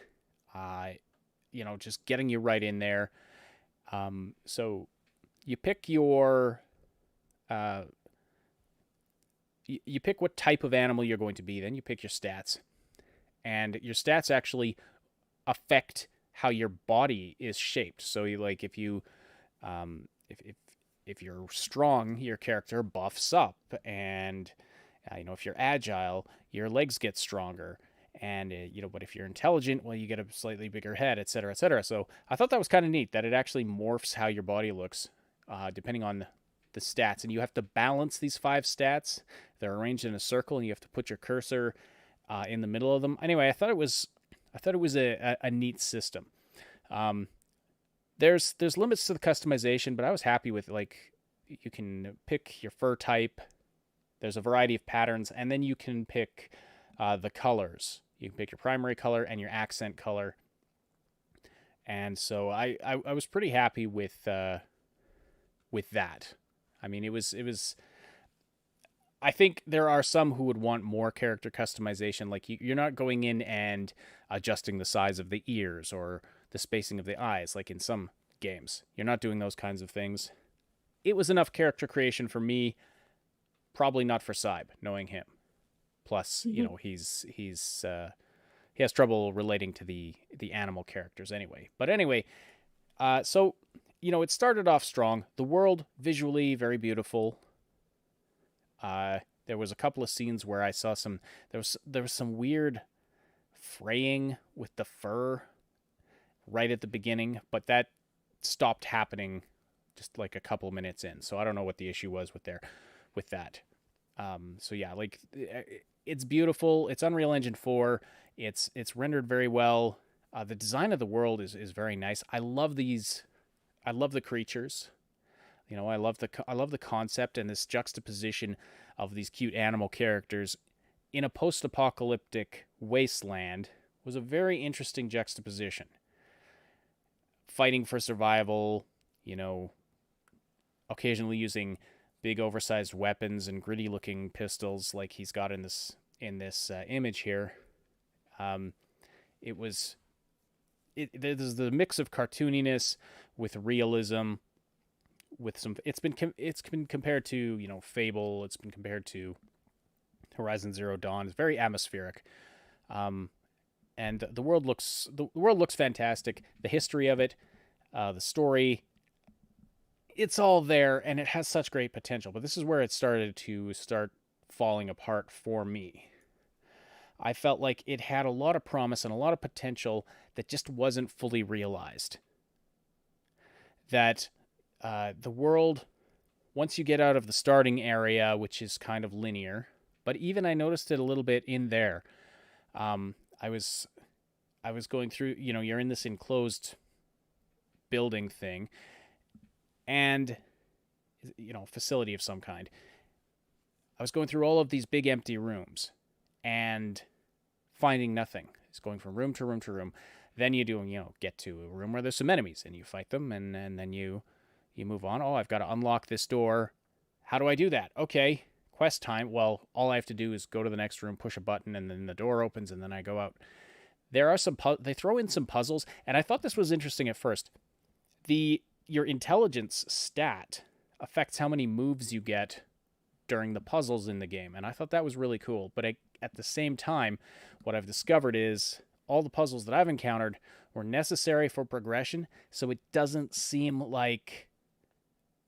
Just getting you right in there. So you pick your you pick what type of animal you're going to be. Then you pick your stats, and your stats actually affect how your body is shaped. So you if you if you're strong, your character buffs up, and if you're agile, your legs get stronger, and but if you're intelligent, well, you get a slightly bigger head, etc., etc. So I thought that was kind of neat that it actually morphs how your body looks, depending on the stats, and you have to balance these 5 stats. They're arranged in a circle, and you have to put your cursor in the middle of them. Anyway, I thought it was a neat system. There's limits to the customization, but I was happy with you can pick your fur type. There's a variety of patterns, and then you can pick the colors. You can pick your primary color and your accent color. And so I was pretty happy with that. I mean, it was. I think there are some who would want more character customization. Like you're not going in and adjusting the size of the ears or the spacing of the eyes, like in some games. You're not doing those kinds of things. It was enough character creation for me. Probably not for Saib, knowing him. Plus, he has trouble relating to the animal characters anyway. But anyway, so it started off strong. The world visually very beautiful. There was a couple of scenes where I saw there was some weird fraying with the fur right at the beginning, but that stopped happening just like a couple of minutes in. So I don't know what the issue was with that. So yeah, it's beautiful. It's Unreal Engine 4. It's rendered very well. The design of the world is very nice. I love the creatures. I love the concept and this juxtaposition of these cute animal characters in a post-apocalyptic wasteland was a very interesting juxtaposition. Fighting for survival, occasionally using big oversized weapons and gritty looking pistols like he's got in this image here. There's the mix of cartooniness with realism. With some, it's been compared to Fable. It's been compared to Horizon Zero Dawn. It's very atmospheric, and the world looks fantastic. The history of it, the story, it's all there, and it has such great potential. But this is where it started to falling apart for me. I felt like it had a lot of promise and a lot of potential that just wasn't fully realized. That the world, once you get out of the starting area, which is kind of linear, but even I noticed it a little bit in there. I was going through, you're in this enclosed building thing, and facility of some kind. I was going through all of these big empty rooms and finding nothing. It's going from room to room to room. Then you get to a room where there's some enemies and you fight them, and then you move on. Oh, I've got to unlock this door. How do I do that? Okay, quest time. Well, all I have to do is go to the next room, push a button, and then the door opens, and then I go out. There are they throw in some puzzles, and I thought this was interesting at first. Your intelligence stat affects how many moves you get during the puzzles in the game, and I thought that was really cool. But at the same time, what I've discovered is all the puzzles that I've encountered were necessary for progression, so it doesn't seem like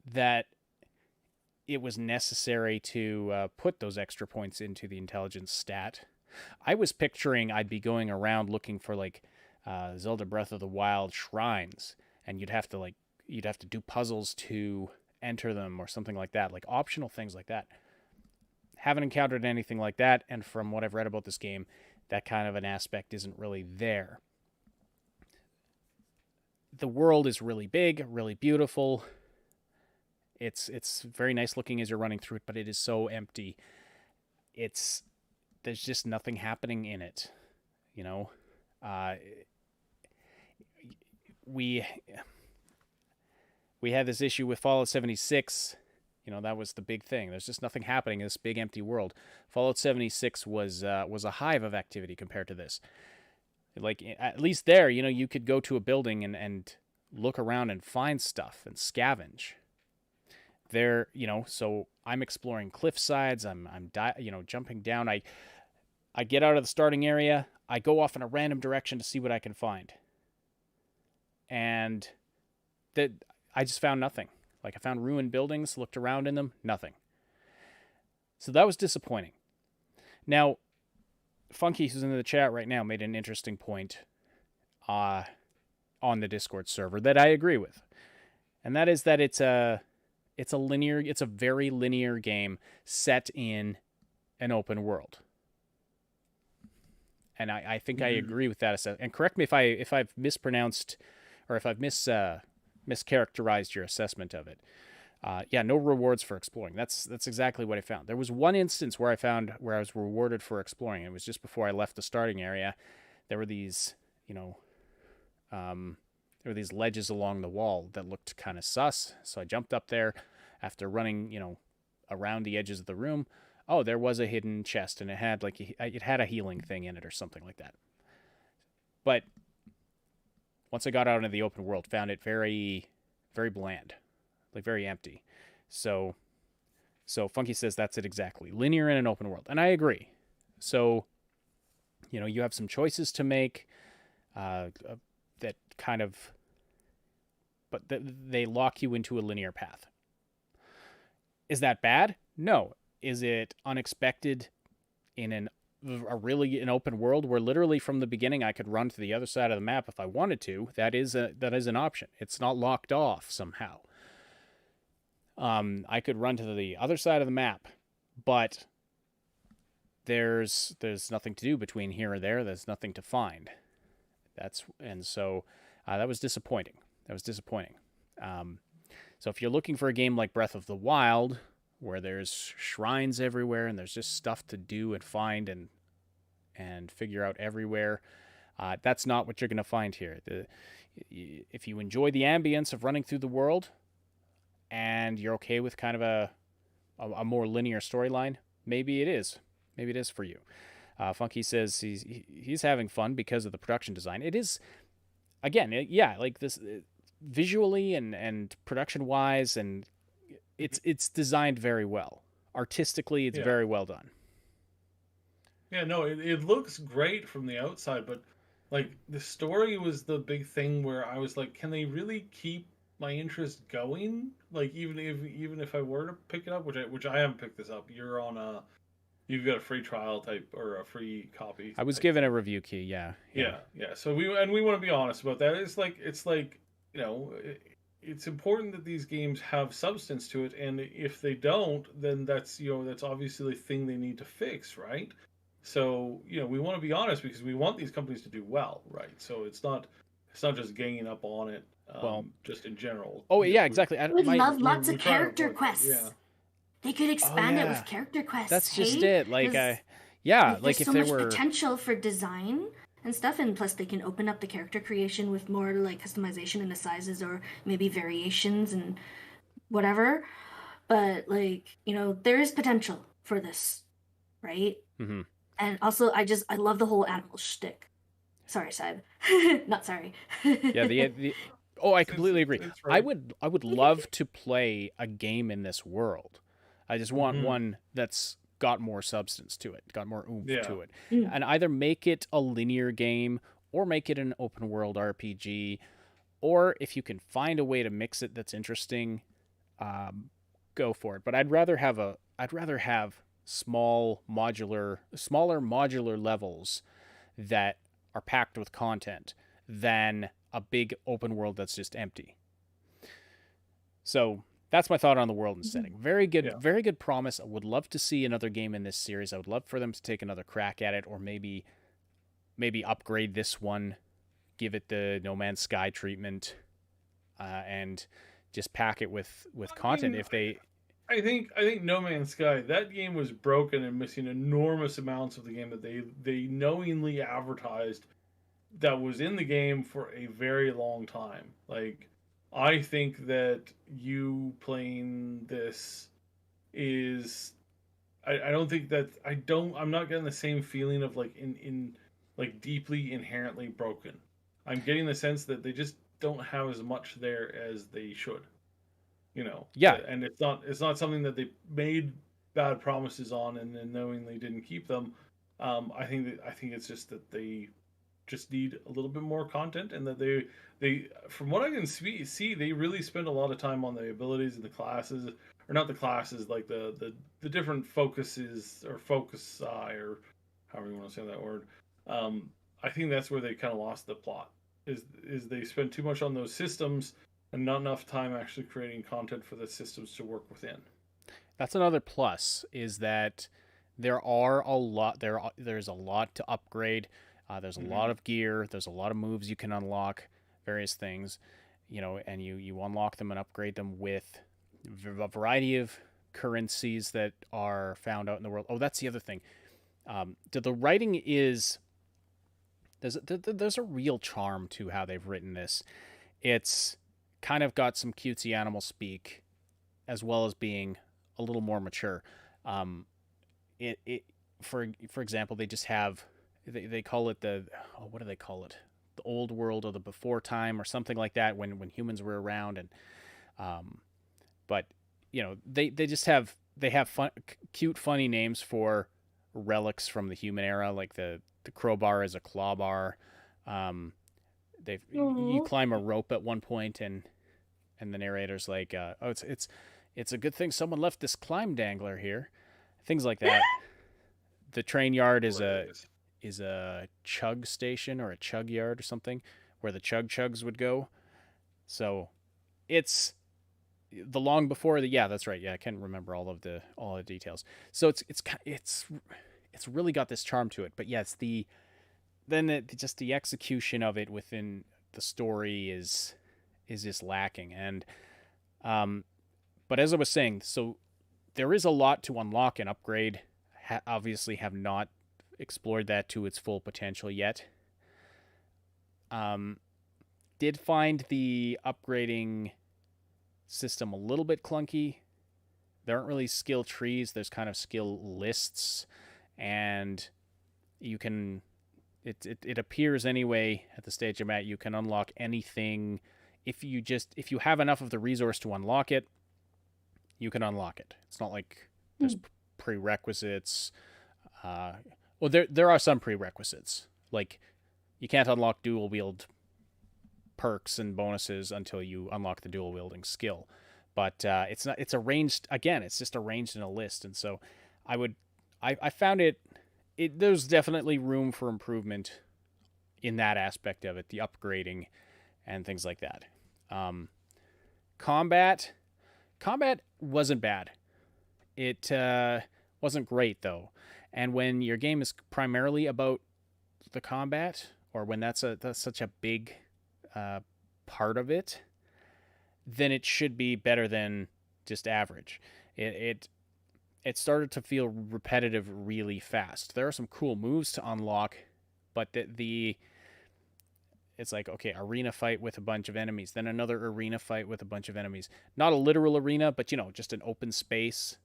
that it was necessary to put those extra points into the intelligence stat. I was picturing I'd be going around looking for Zelda Breath of the Wild shrines, and you'd have to do puzzles to enter them or something like that, like optional things like that. Haven't encountered anything like that, and from what I've read about this game, that kind of an aspect isn't really there. The world is really big, really beautiful. It's very nice looking as you're running through it, but it is so empty. There's just nothing happening in it, We we had this issue with Fallout 76. You know, that was the big thing. There's just nothing happening in this big empty world. Fallout 76 was a hive of activity compared to this. Like, at least there, you know, you could go to a building and look around and find stuff and scavenge. There, you know, so I'm exploring cliff sides. I'm jumping down. I get out of the starting area. I go off in a random direction to see what I can find. And that I just found nothing. Like, I found ruined buildings, looked around in them, nothing. So that was disappointing. Now, Funky, who's in the chat right now, made an interesting point on the Discord server that I agree with. And that is that it's a very linear game set in an open world. And I think I agree with that. And correct me if I've mispronounced or if I've mischaracterized your assessment of it. No rewards for exploring. That's exactly what I found. There was one instance where I was rewarded for exploring. It was just before I left the starting area. There were these, ledges along the wall that looked kind of sus. So I jumped up there after running, around the edges of the room. Oh, there was a hidden chest, and it had a healing thing in it or something like that. But once I got out into the open world, found it very, very bland, like very empty. So Funky says that's it exactly. Linear in an open world. And I agree. So, you have some choices to make that kind of, but they lock you into a linear path. Is that bad? No. Is it unexpected in an open world where literally from the beginning I could run to the other side of the map if I wanted to? That is an option. It's not locked off somehow. I could run to the other side of the map, but there's nothing to do between here or there. There's nothing to find. So that was disappointing. So if you're looking for a game like Breath of the Wild, where there's shrines everywhere and there's just stuff to do and find and figure out everywhere, that's not what you're going to find here. If you enjoy the ambience of running through the world and you're okay with kind of a more linear storyline, maybe it is for you. Funky says he's having fun because of the production design. It is, again, like this visually and production wise, and it's designed very well. Artistically, it's very well done. Yeah, no, it looks great from the outside, but like the story was the big thing where I was like, can they really keep my interest going? Like even if I were to pick it up, which I haven't picked this up. You've got a free trial type or a free copy. I was given a review key, yeah. So we want to be honest about that. It's like it's important that these games have substance to it, and if they don't, then that's obviously the thing they need to fix, right? So we want to be honest because we want these companies to do well, right? So it's not just ganging up on it, just in general. Oh yeah, exactly. I would love lots of character quests. Yeah. They could expand it with character quests. That's just it. Like if so there much were potential for design and stuff, and plus they can open up the character creation with more like customization in the sizes or maybe variations and whatever. But there is potential for this, right? Mm-hmm. And also, I love the whole animal shtick. Sorry, Saib. Not sorry. I completely agree. Right. I would love to play a game in this world. I just want one that's got more substance to it, got more oomph to it. And either make it a linear game or make it an open world RPG, or if you can find a way to mix it that's interesting, go for it. But I'd rather have smaller modular levels that are packed with content than a big open world that's just empty. So that's my thought on the world and setting. Very good promise. I would love to see another game in this series. I would love for them to take another crack at it, or maybe upgrade this one, give it the No Man's Sky treatment, and just pack it with content. I think No Man's Sky, that game was broken and missing enormous amounts of the game that they knowingly advertised that was in the game for a very long time. Like I think that you playing this is I don't think that I'm not getting the same feeling of like in like deeply inherently broken. I'm getting the sense that they just don't have as much there as they should. Yeah. And it's not something that they made bad promises on and then knowingly didn't keep them. I think it's just that they just need a little bit more content, and that they from what I can see they really spend a lot of time on the abilities and the classes, or not the classes, like the different focuses or focusi, or however you want to say that word. I think that's where they kind of lost the plot. Is they spent too much on those systems and not enough time actually creating content for the systems to work within. That's another plus, is that there's a lot to upgrade. There's a lot of gear. There's a lot of moves you can unlock, various things, and you unlock them and upgrade them with a variety of currencies that are found out in the world. Oh, that's the other thing. The writing is there's a real charm to how they've written this. It's kind of got some cutesy animal speak, as well as being a little more mature. For example, they just have they call it what do they call it? The old world, or the before time, or something like that, when humans were around. And but they just have cute, funny names for relics from the human era, like the crowbar is a clawbar. You climb a rope at one point, and the narrator's like, oh, it's a good thing someone left this climb dangler here, things like that. The train yard is a chug station, or a chug yard, or something, where the chugs would go. So it's the long before the, yeah, that's right. Yeah, I can't remember all the details. So it's really got this charm to it. But yes, just the execution of it within the story is just lacking. And but as I was saying, so there is a lot to unlock and upgrade. Obviously have not explored that to its full potential yet. Did find the upgrading system a little bit clunky. There aren't really skill trees. There's kind of skill lists, and you can it appears anyway at the stage I'm at, you can unlock anything if you have enough of the resource to unlock it. You can unlock it. It's not like there's prerequisites. Well, there are some prerequisites. Like, you can't unlock dual wield perks and bonuses until you unlock the dual wielding skill. But it's arranged, again, it's just arranged in a list. And so I found there's definitely room for improvement in that aspect of it, the upgrading and things like that. Combat wasn't bad. It wasn't great, though. And when your game is primarily about the combat, or when that's such a big part of it, then it should be better than just average. It started to feel repetitive really fast. There are some cool moves to unlock, but it's like, okay, arena fight with a bunch of enemies, then another arena fight with a bunch of enemies. Not a literal arena, but just an open space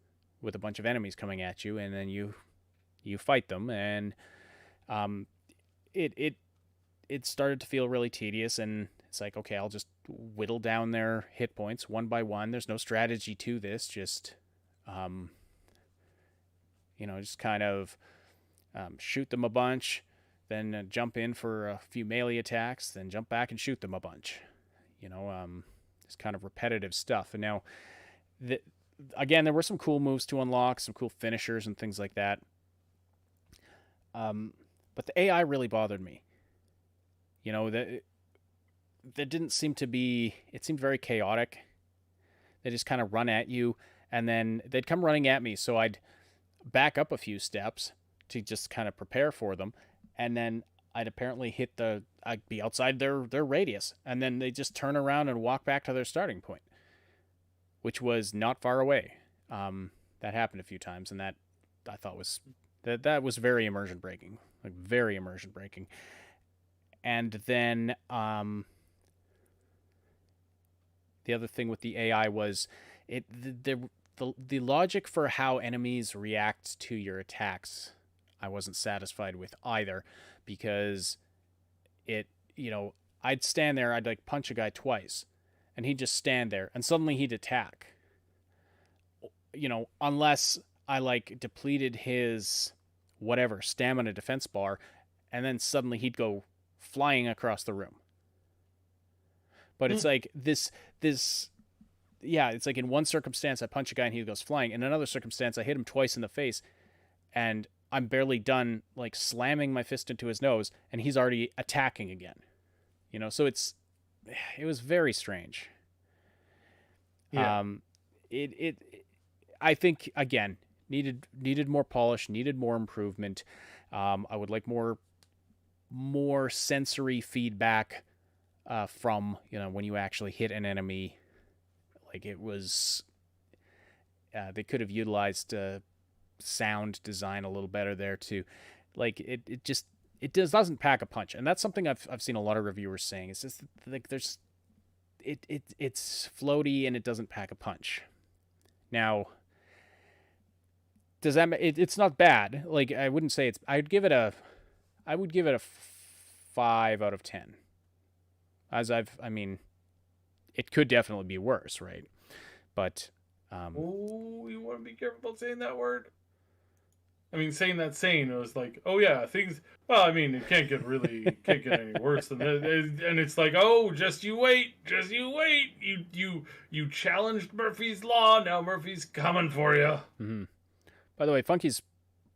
with a bunch of enemies coming at you, and then you fight them, and it started to feel really tedious. And it's like, okay, I'll just whittle down their hit points one by one. There's no strategy to this, just just kind of shoot them a bunch, then jump in for a few melee attacks, then jump back and shoot them a bunch. It's kind of repetitive stuff. And now, again, there were some cool moves to unlock, some cool finishers and things like that. But the AI really bothered me. There didn't seem to be, it seemed very chaotic. They just kind of run at you, and then they'd come running at me, so I'd back up a few steps to just kind of prepare for them, and then I'd apparently I'd be outside their radius, and then they just turn around and walk back to their starting point, which was not far away. That happened a few times, and that I thought was that was very immersion breaking, like very immersion breaking. And then the other thing with the AI was the logic for how enemies react to your attacks. I wasn't satisfied with either, because I'd stand there, I'd like punch a guy twice, and he'd just stand there, and suddenly he'd attack. Unless I like depleted his whatever stamina defense bar, and then suddenly he'd go flying across the room. But it's like this, it's like in one circumstance I punch a guy and he goes flying. In another circumstance I hit him twice in the face, and I'm barely done like slamming my fist into his nose, and he's already attacking again. So it was very strange. Yeah. I think again needed more polish, needed more improvement. I would like more sensory feedback from when you actually hit an enemy. Like it was, they could have utilized sound design a little better there too. Like it doesn't pack a punch, and that's something I've seen a lot of reviewers saying. It's just like it's floaty and it doesn't pack a punch. Now, does that? It's not bad. Like I wouldn't say it's. I would give it a 5 out of 10. It could definitely be worse, right? But you want to be careful about saying that word. I mean, saying it was like, oh yeah, things. Well, I mean, it can't get any worse than that. And it's like, oh, just you wait. You challenged Murphy's Law. Now Murphy's coming for you. Mm-hmm. By the way, Funky's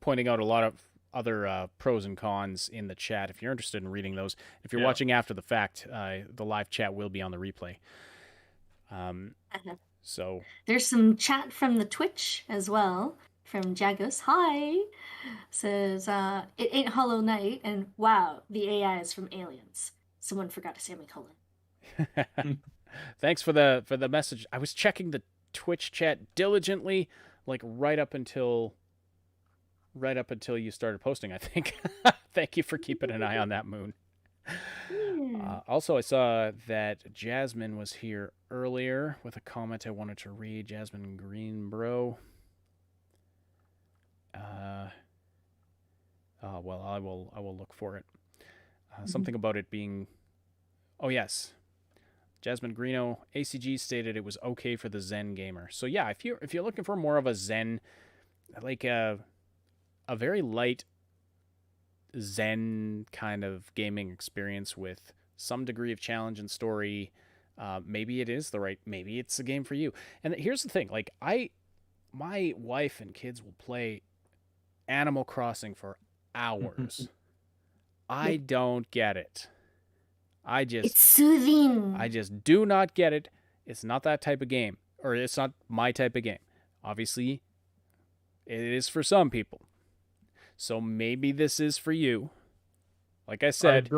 pointing out a lot of other pros and cons in the chat. If you're interested in reading those, if you're watching after the fact, the live chat will be on the replay. So there's some chat from the Twitch as well. From Jagos, hi, says, it ain't Hollow Knight, and wow, the AI is from Aliens. Someone forgot a semicolon. Thanks for the message. I was checking the Twitch chat diligently, like right up until you started posting, I think. Thank you for keeping an eye on that, Moon. Also, I saw that Jasmine was here earlier with a comment I wanted to read. Jasmine Greenbro. Well, I will look for it. Something about it being. Oh yes, Jasmine Greeno, ACG stated it was okay for the Zen gamer. So yeah, if you're looking for more of a Zen, like a very light Zen kind of gaming experience with some degree of challenge and story, maybe it's a game for you. And here's the thing, like my wife and kids will play Animal Crossing for hours. I don't get it. It's soothing. I just do not get it. It's not that type of game, or it's not my type of game. Obviously, it is for some people. So maybe this is for you. Like I said,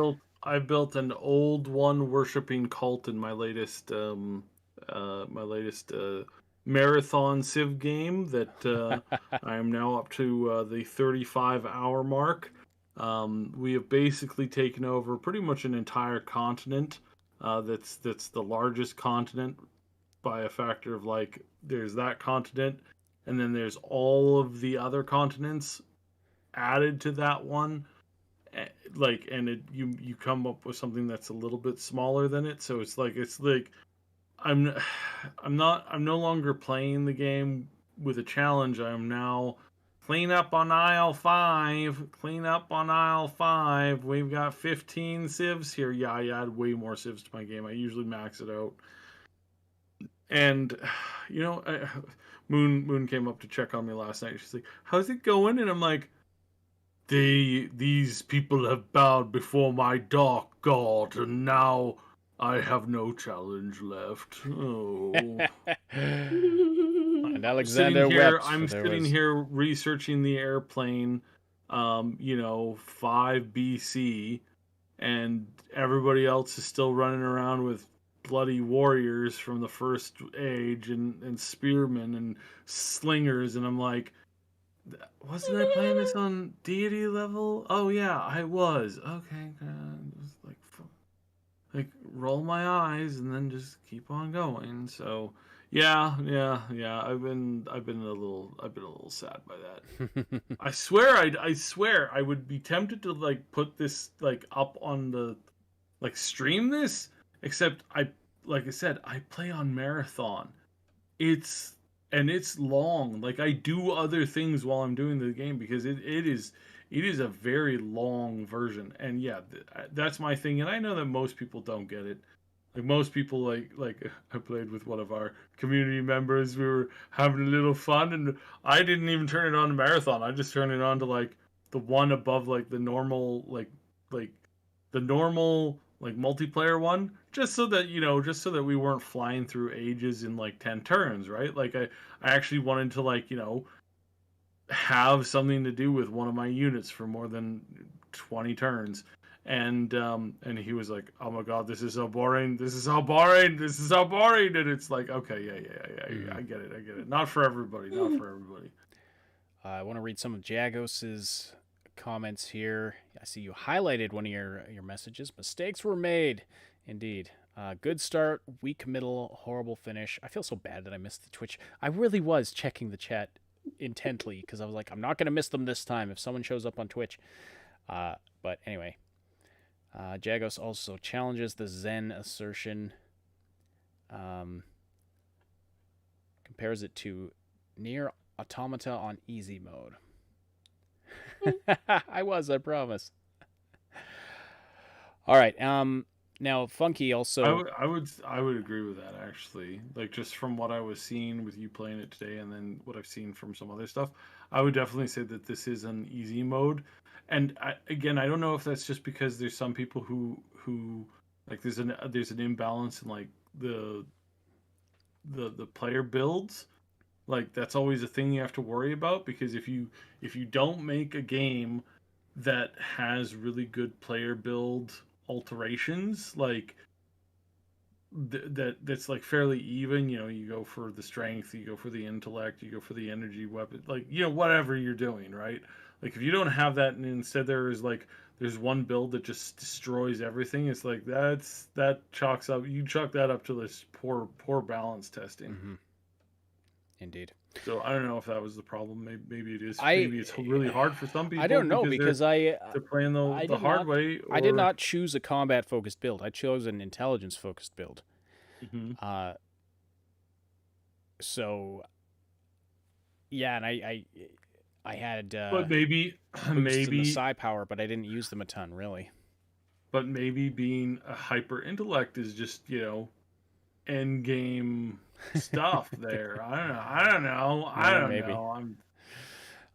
I built an old one worshipping cult in my latest marathon Civ game that I am now up to the 35-hour mark. We have basically taken over pretty much an entire continent. That's the largest continent by a factor of like there's that continent, and then there's all of the other continents added to that one. You come up with something that's a little bit smaller than it. So it's like I'm no longer playing the game with a challenge. I'm now clean up on aisle 5. We've got 15 civs here. Yeah, I add way more civs to my game. I usually max it out. And Moon came up to check on me last night. She's like, "How's it going?" And I'm like, These people have bowed before my dark god, and now I have no challenge left. Oh. And Alexander I'm sitting here researching the airplane, 5 BC, and everybody else is still running around with bloody warriors from the first age and spearmen and slingers, and I'm like, wasn't I playing this on deity level? Oh yeah, I was. Okay, like roll my eyes and then just keep on going. So yeah. I've been a little sad by that. I swear I would be tempted to like put this like up on the like stream this, except like I said, I play on marathon. It's long. Like I do other things while I'm doing the game because it is a very long version. And yeah, that's my thing. And I know that most people don't get it. Like most people, like I played with one of our community members. We were having a little fun, and I didn't even turn it on to marathon. I just turned it on to like the one above, like the normal, like the normal like multiplayer one, just so that we weren't flying through ages in like 10 turns, right? Like I actually wanted to like have something to do with one of my units for more than 20 turns. And he was like, "Oh my god, this is so boring. This is so boring. This is so boring." And it's like, okay, yeah, I get it. Not for everybody. I want to read some of Jagos's comments here. I see you highlighted one of your messages. Mistakes were made, indeed. Good start, weak middle, horrible finish. I feel so bad that I missed the Twitch. I really was checking the chat intently because I was like, I'm not going to miss them this time if someone shows up on Twitch. But anyway. Jagos also challenges the Zen assertion. Compares it to Nier Automata on easy mode. I promise. All right. Now Funky also. I would agree with that actually. Like just from what I was seeing with you playing it today, and then what I've seen from some other stuff, I would definitely say that this is an easy mode. And I don't know if that's just because there's some people who like there's an imbalance in like the player builds. Like that's always a thing you have to worry about, because if you don't make a game that has really good player build alterations, like that's like fairly even, you go for the strength, you go for the intellect, you go for the energy weapon, like whatever you're doing, right? Like if you don't have that, and instead there's one build that just destroys everything, it's like that chalks up. You chalk that up to this poor balance testing. Mm-hmm. Indeed. So I don't know if that was the problem. Maybe it is. Maybe it's really hard for some people. I don't know because they're playing the hard way. I did not choose a combat focused build. I chose an intelligence focused build. Mm-hmm. So yeah, and I had but maybe the psi power, but I didn't use them a ton, really. But maybe being a hyper intellect is just end game stuff there. I don't know. I'm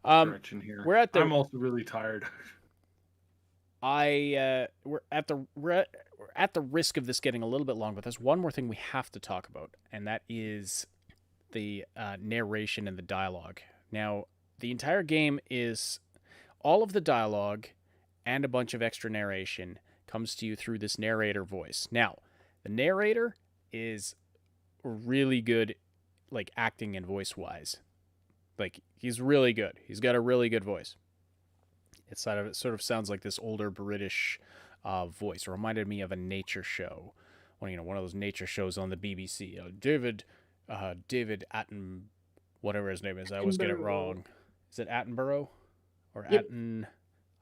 stretching here. I'm also really tired. We're at the risk of this getting a little bit long, but there's one more thing we have to talk about, and that is the narration and the dialogue. Now, the entire game is all of the dialogue and a bunch of extra narration comes to you through this narrator voice. Now, the narrator is really good, like acting and voice wise. Like he's really good. He's got a really good voice. It sort of sounds like this older British voice. It reminded me of a nature show, one of those nature shows on the BBC. David Atten, whatever his name is. I always get it wrong. Is it Attenborough or Yep. Atten?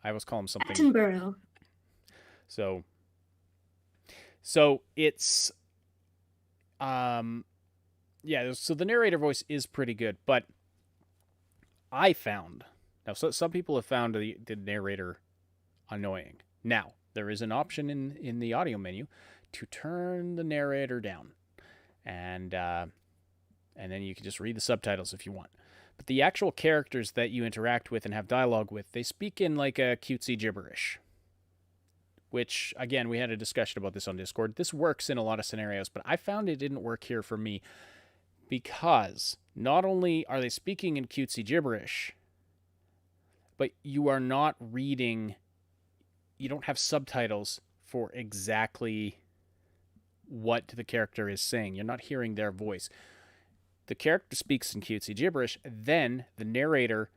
I always call him something. Attenborough. So it's so the narrator voice is pretty good, but I found some people have found the narrator annoying. Now, there is an option in the audio menu to turn the narrator down, and then you can just read the subtitles if you want. But the actual characters that you interact with and have dialogue with, they speak in like a cutesy gibberish. Which, again, we had a discussion about this on Discord. This works in a lot of scenarios, but I found it didn't work here for me because not only are they speaking in cutesy gibberish, but you are not reading, you don't have subtitles for exactly what the character is saying. You're not hearing their voice. The character speaks in cutesy gibberish, then the narrator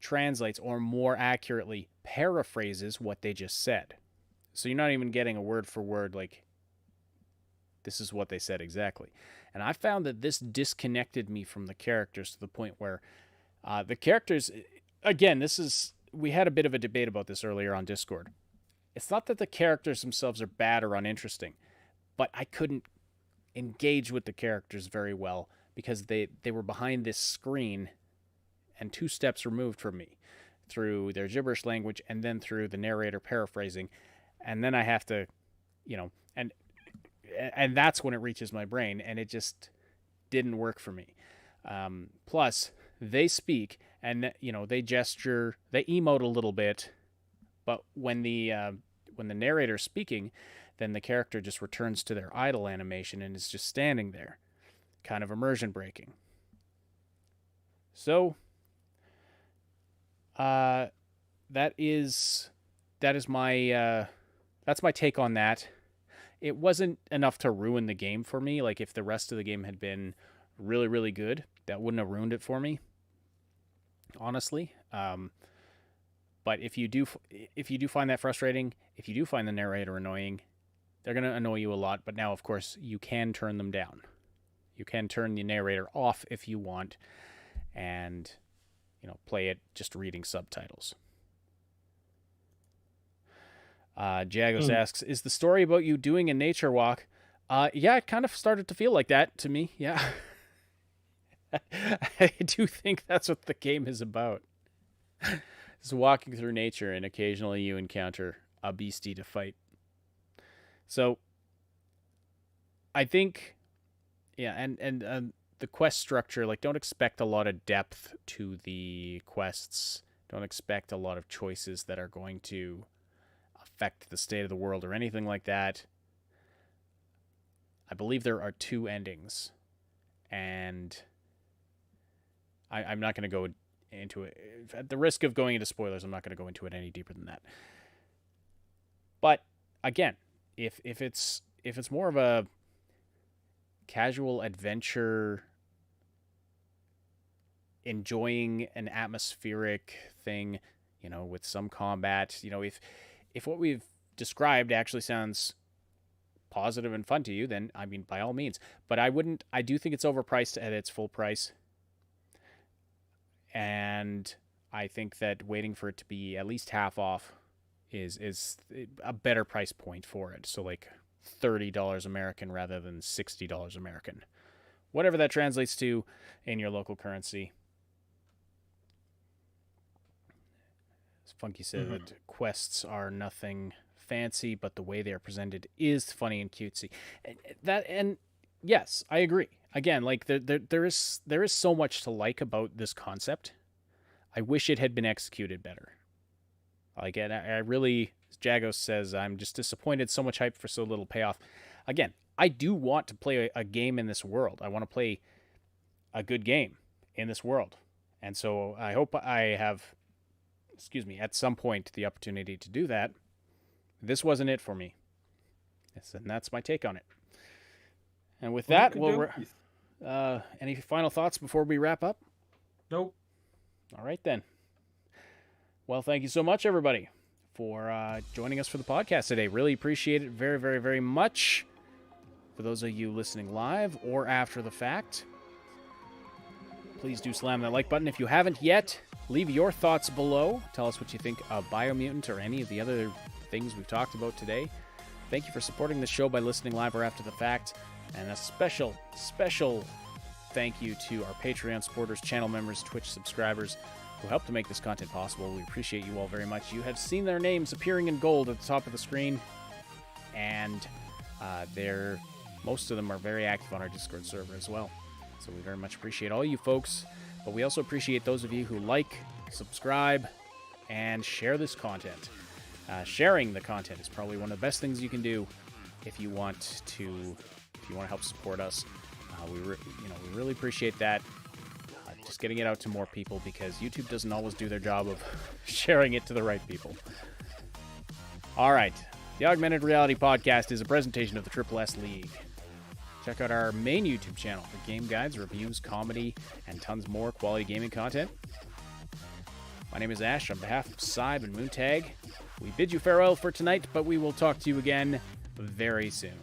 translates, or more accurately, paraphrases what they just said. So you're not even getting a word for word, like This is what they said exactly. And I found that this disconnected me from the characters to the point where the characters, again, we had a bit of a debate about this earlier on Discord. It's not that the characters themselves are bad or uninteresting, but I couldn't engage with the characters very well because they were behind this screen and 2 steps removed from me through their gibberish language and then through the narrator paraphrasing. And then I have to, and that's when it reaches my brain, and it just didn't work for me. Plus, they speak, and they gesture, they emote a little bit, but when the narrator's speaking, then the character just returns to their idle animation and is just standing there, kind of immersion breaking. So, that's my take on that. It wasn't enough to ruin the game for me. Like, if the rest of the game had been really, really good, that wouldn't have ruined it for me, honestly. But if you do find that frustrating, if you do find the narrator annoying, they're going to annoy you a lot. But now, of course, you can turn them down. You can turn the narrator off if you want and, play it just reading subtitles. Jagos asks, is the story about you doing a nature walk? Yeah, it kind of started to feel like that to me. Yeah. I do think that's what the game is about. It's walking through nature, and occasionally you encounter a beastie to fight. So, I think, yeah, and the quest structure, like, don't expect a lot of depth to the quests. Don't expect a lot of choices that are going to affect the state of the world or anything like that. I believe there are 2 endings, and I'm not going to go into it. At the risk of going into spoilers, I'm not going to go into it any deeper than that. But again, if it's more of a casual adventure, enjoying an atmospheric thing, with some combat, if what we've described actually sounds positive and fun to you, then, by all means. But I do think it's overpriced at its full price. And I think that waiting for it to be at least half off is a better price point for it. So like $30 American rather than $60 American. Whatever that translates to in your local currency. As Funky said, that quests are nothing fancy, but the way they are presented is funny and cutesy. And yes, I agree. Again, like there is so much to like about this concept. I wish it had been executed better. Like, and I really, as Jagos says, I'm just disappointed. So much hype for so little payoff. Again, I do want to play a game in this world. I want to play a good game in this world, and so I hope I have, at some point the opportunity to do that. This wasn't it for me. And that's my take on it. And with that, any final thoughts before we wrap up? Nope. All right, then. Well, thank you so much, everybody, for joining us for the podcast today. Really appreciate it very, very, very much. For those of you listening live or after the fact, please do slam that like button. If you haven't yet, leave your thoughts below. Tell us what you think of Biomutant or any of the other things we've talked about today. Thank you for supporting the show by listening live or after the fact. And a special, special thank you to our Patreon supporters, channel members, Twitch subscribers who help to make this content possible. We appreciate you all very much. You have seen their names appearing in gold at the top of the screen, and most of them are very active on our Discord server as well. So we very much appreciate all you folks, but we also appreciate those of you who like, subscribe, and share this content. Sharing the content is probably one of the best things you can do if you want to help support us. We really appreciate that. Just getting it out to more people, because YouTube doesn't always do their job of sharing it to the right people. All right. The Augmented Reality Podcast is a presentation of the Triple S League. Check out our main YouTube channel for game guides, reviews, comedy, and tons more quality gaming content. My name is Ash. On behalf of Sybe and Moontag, we bid you farewell for tonight, but we will talk to you again very soon.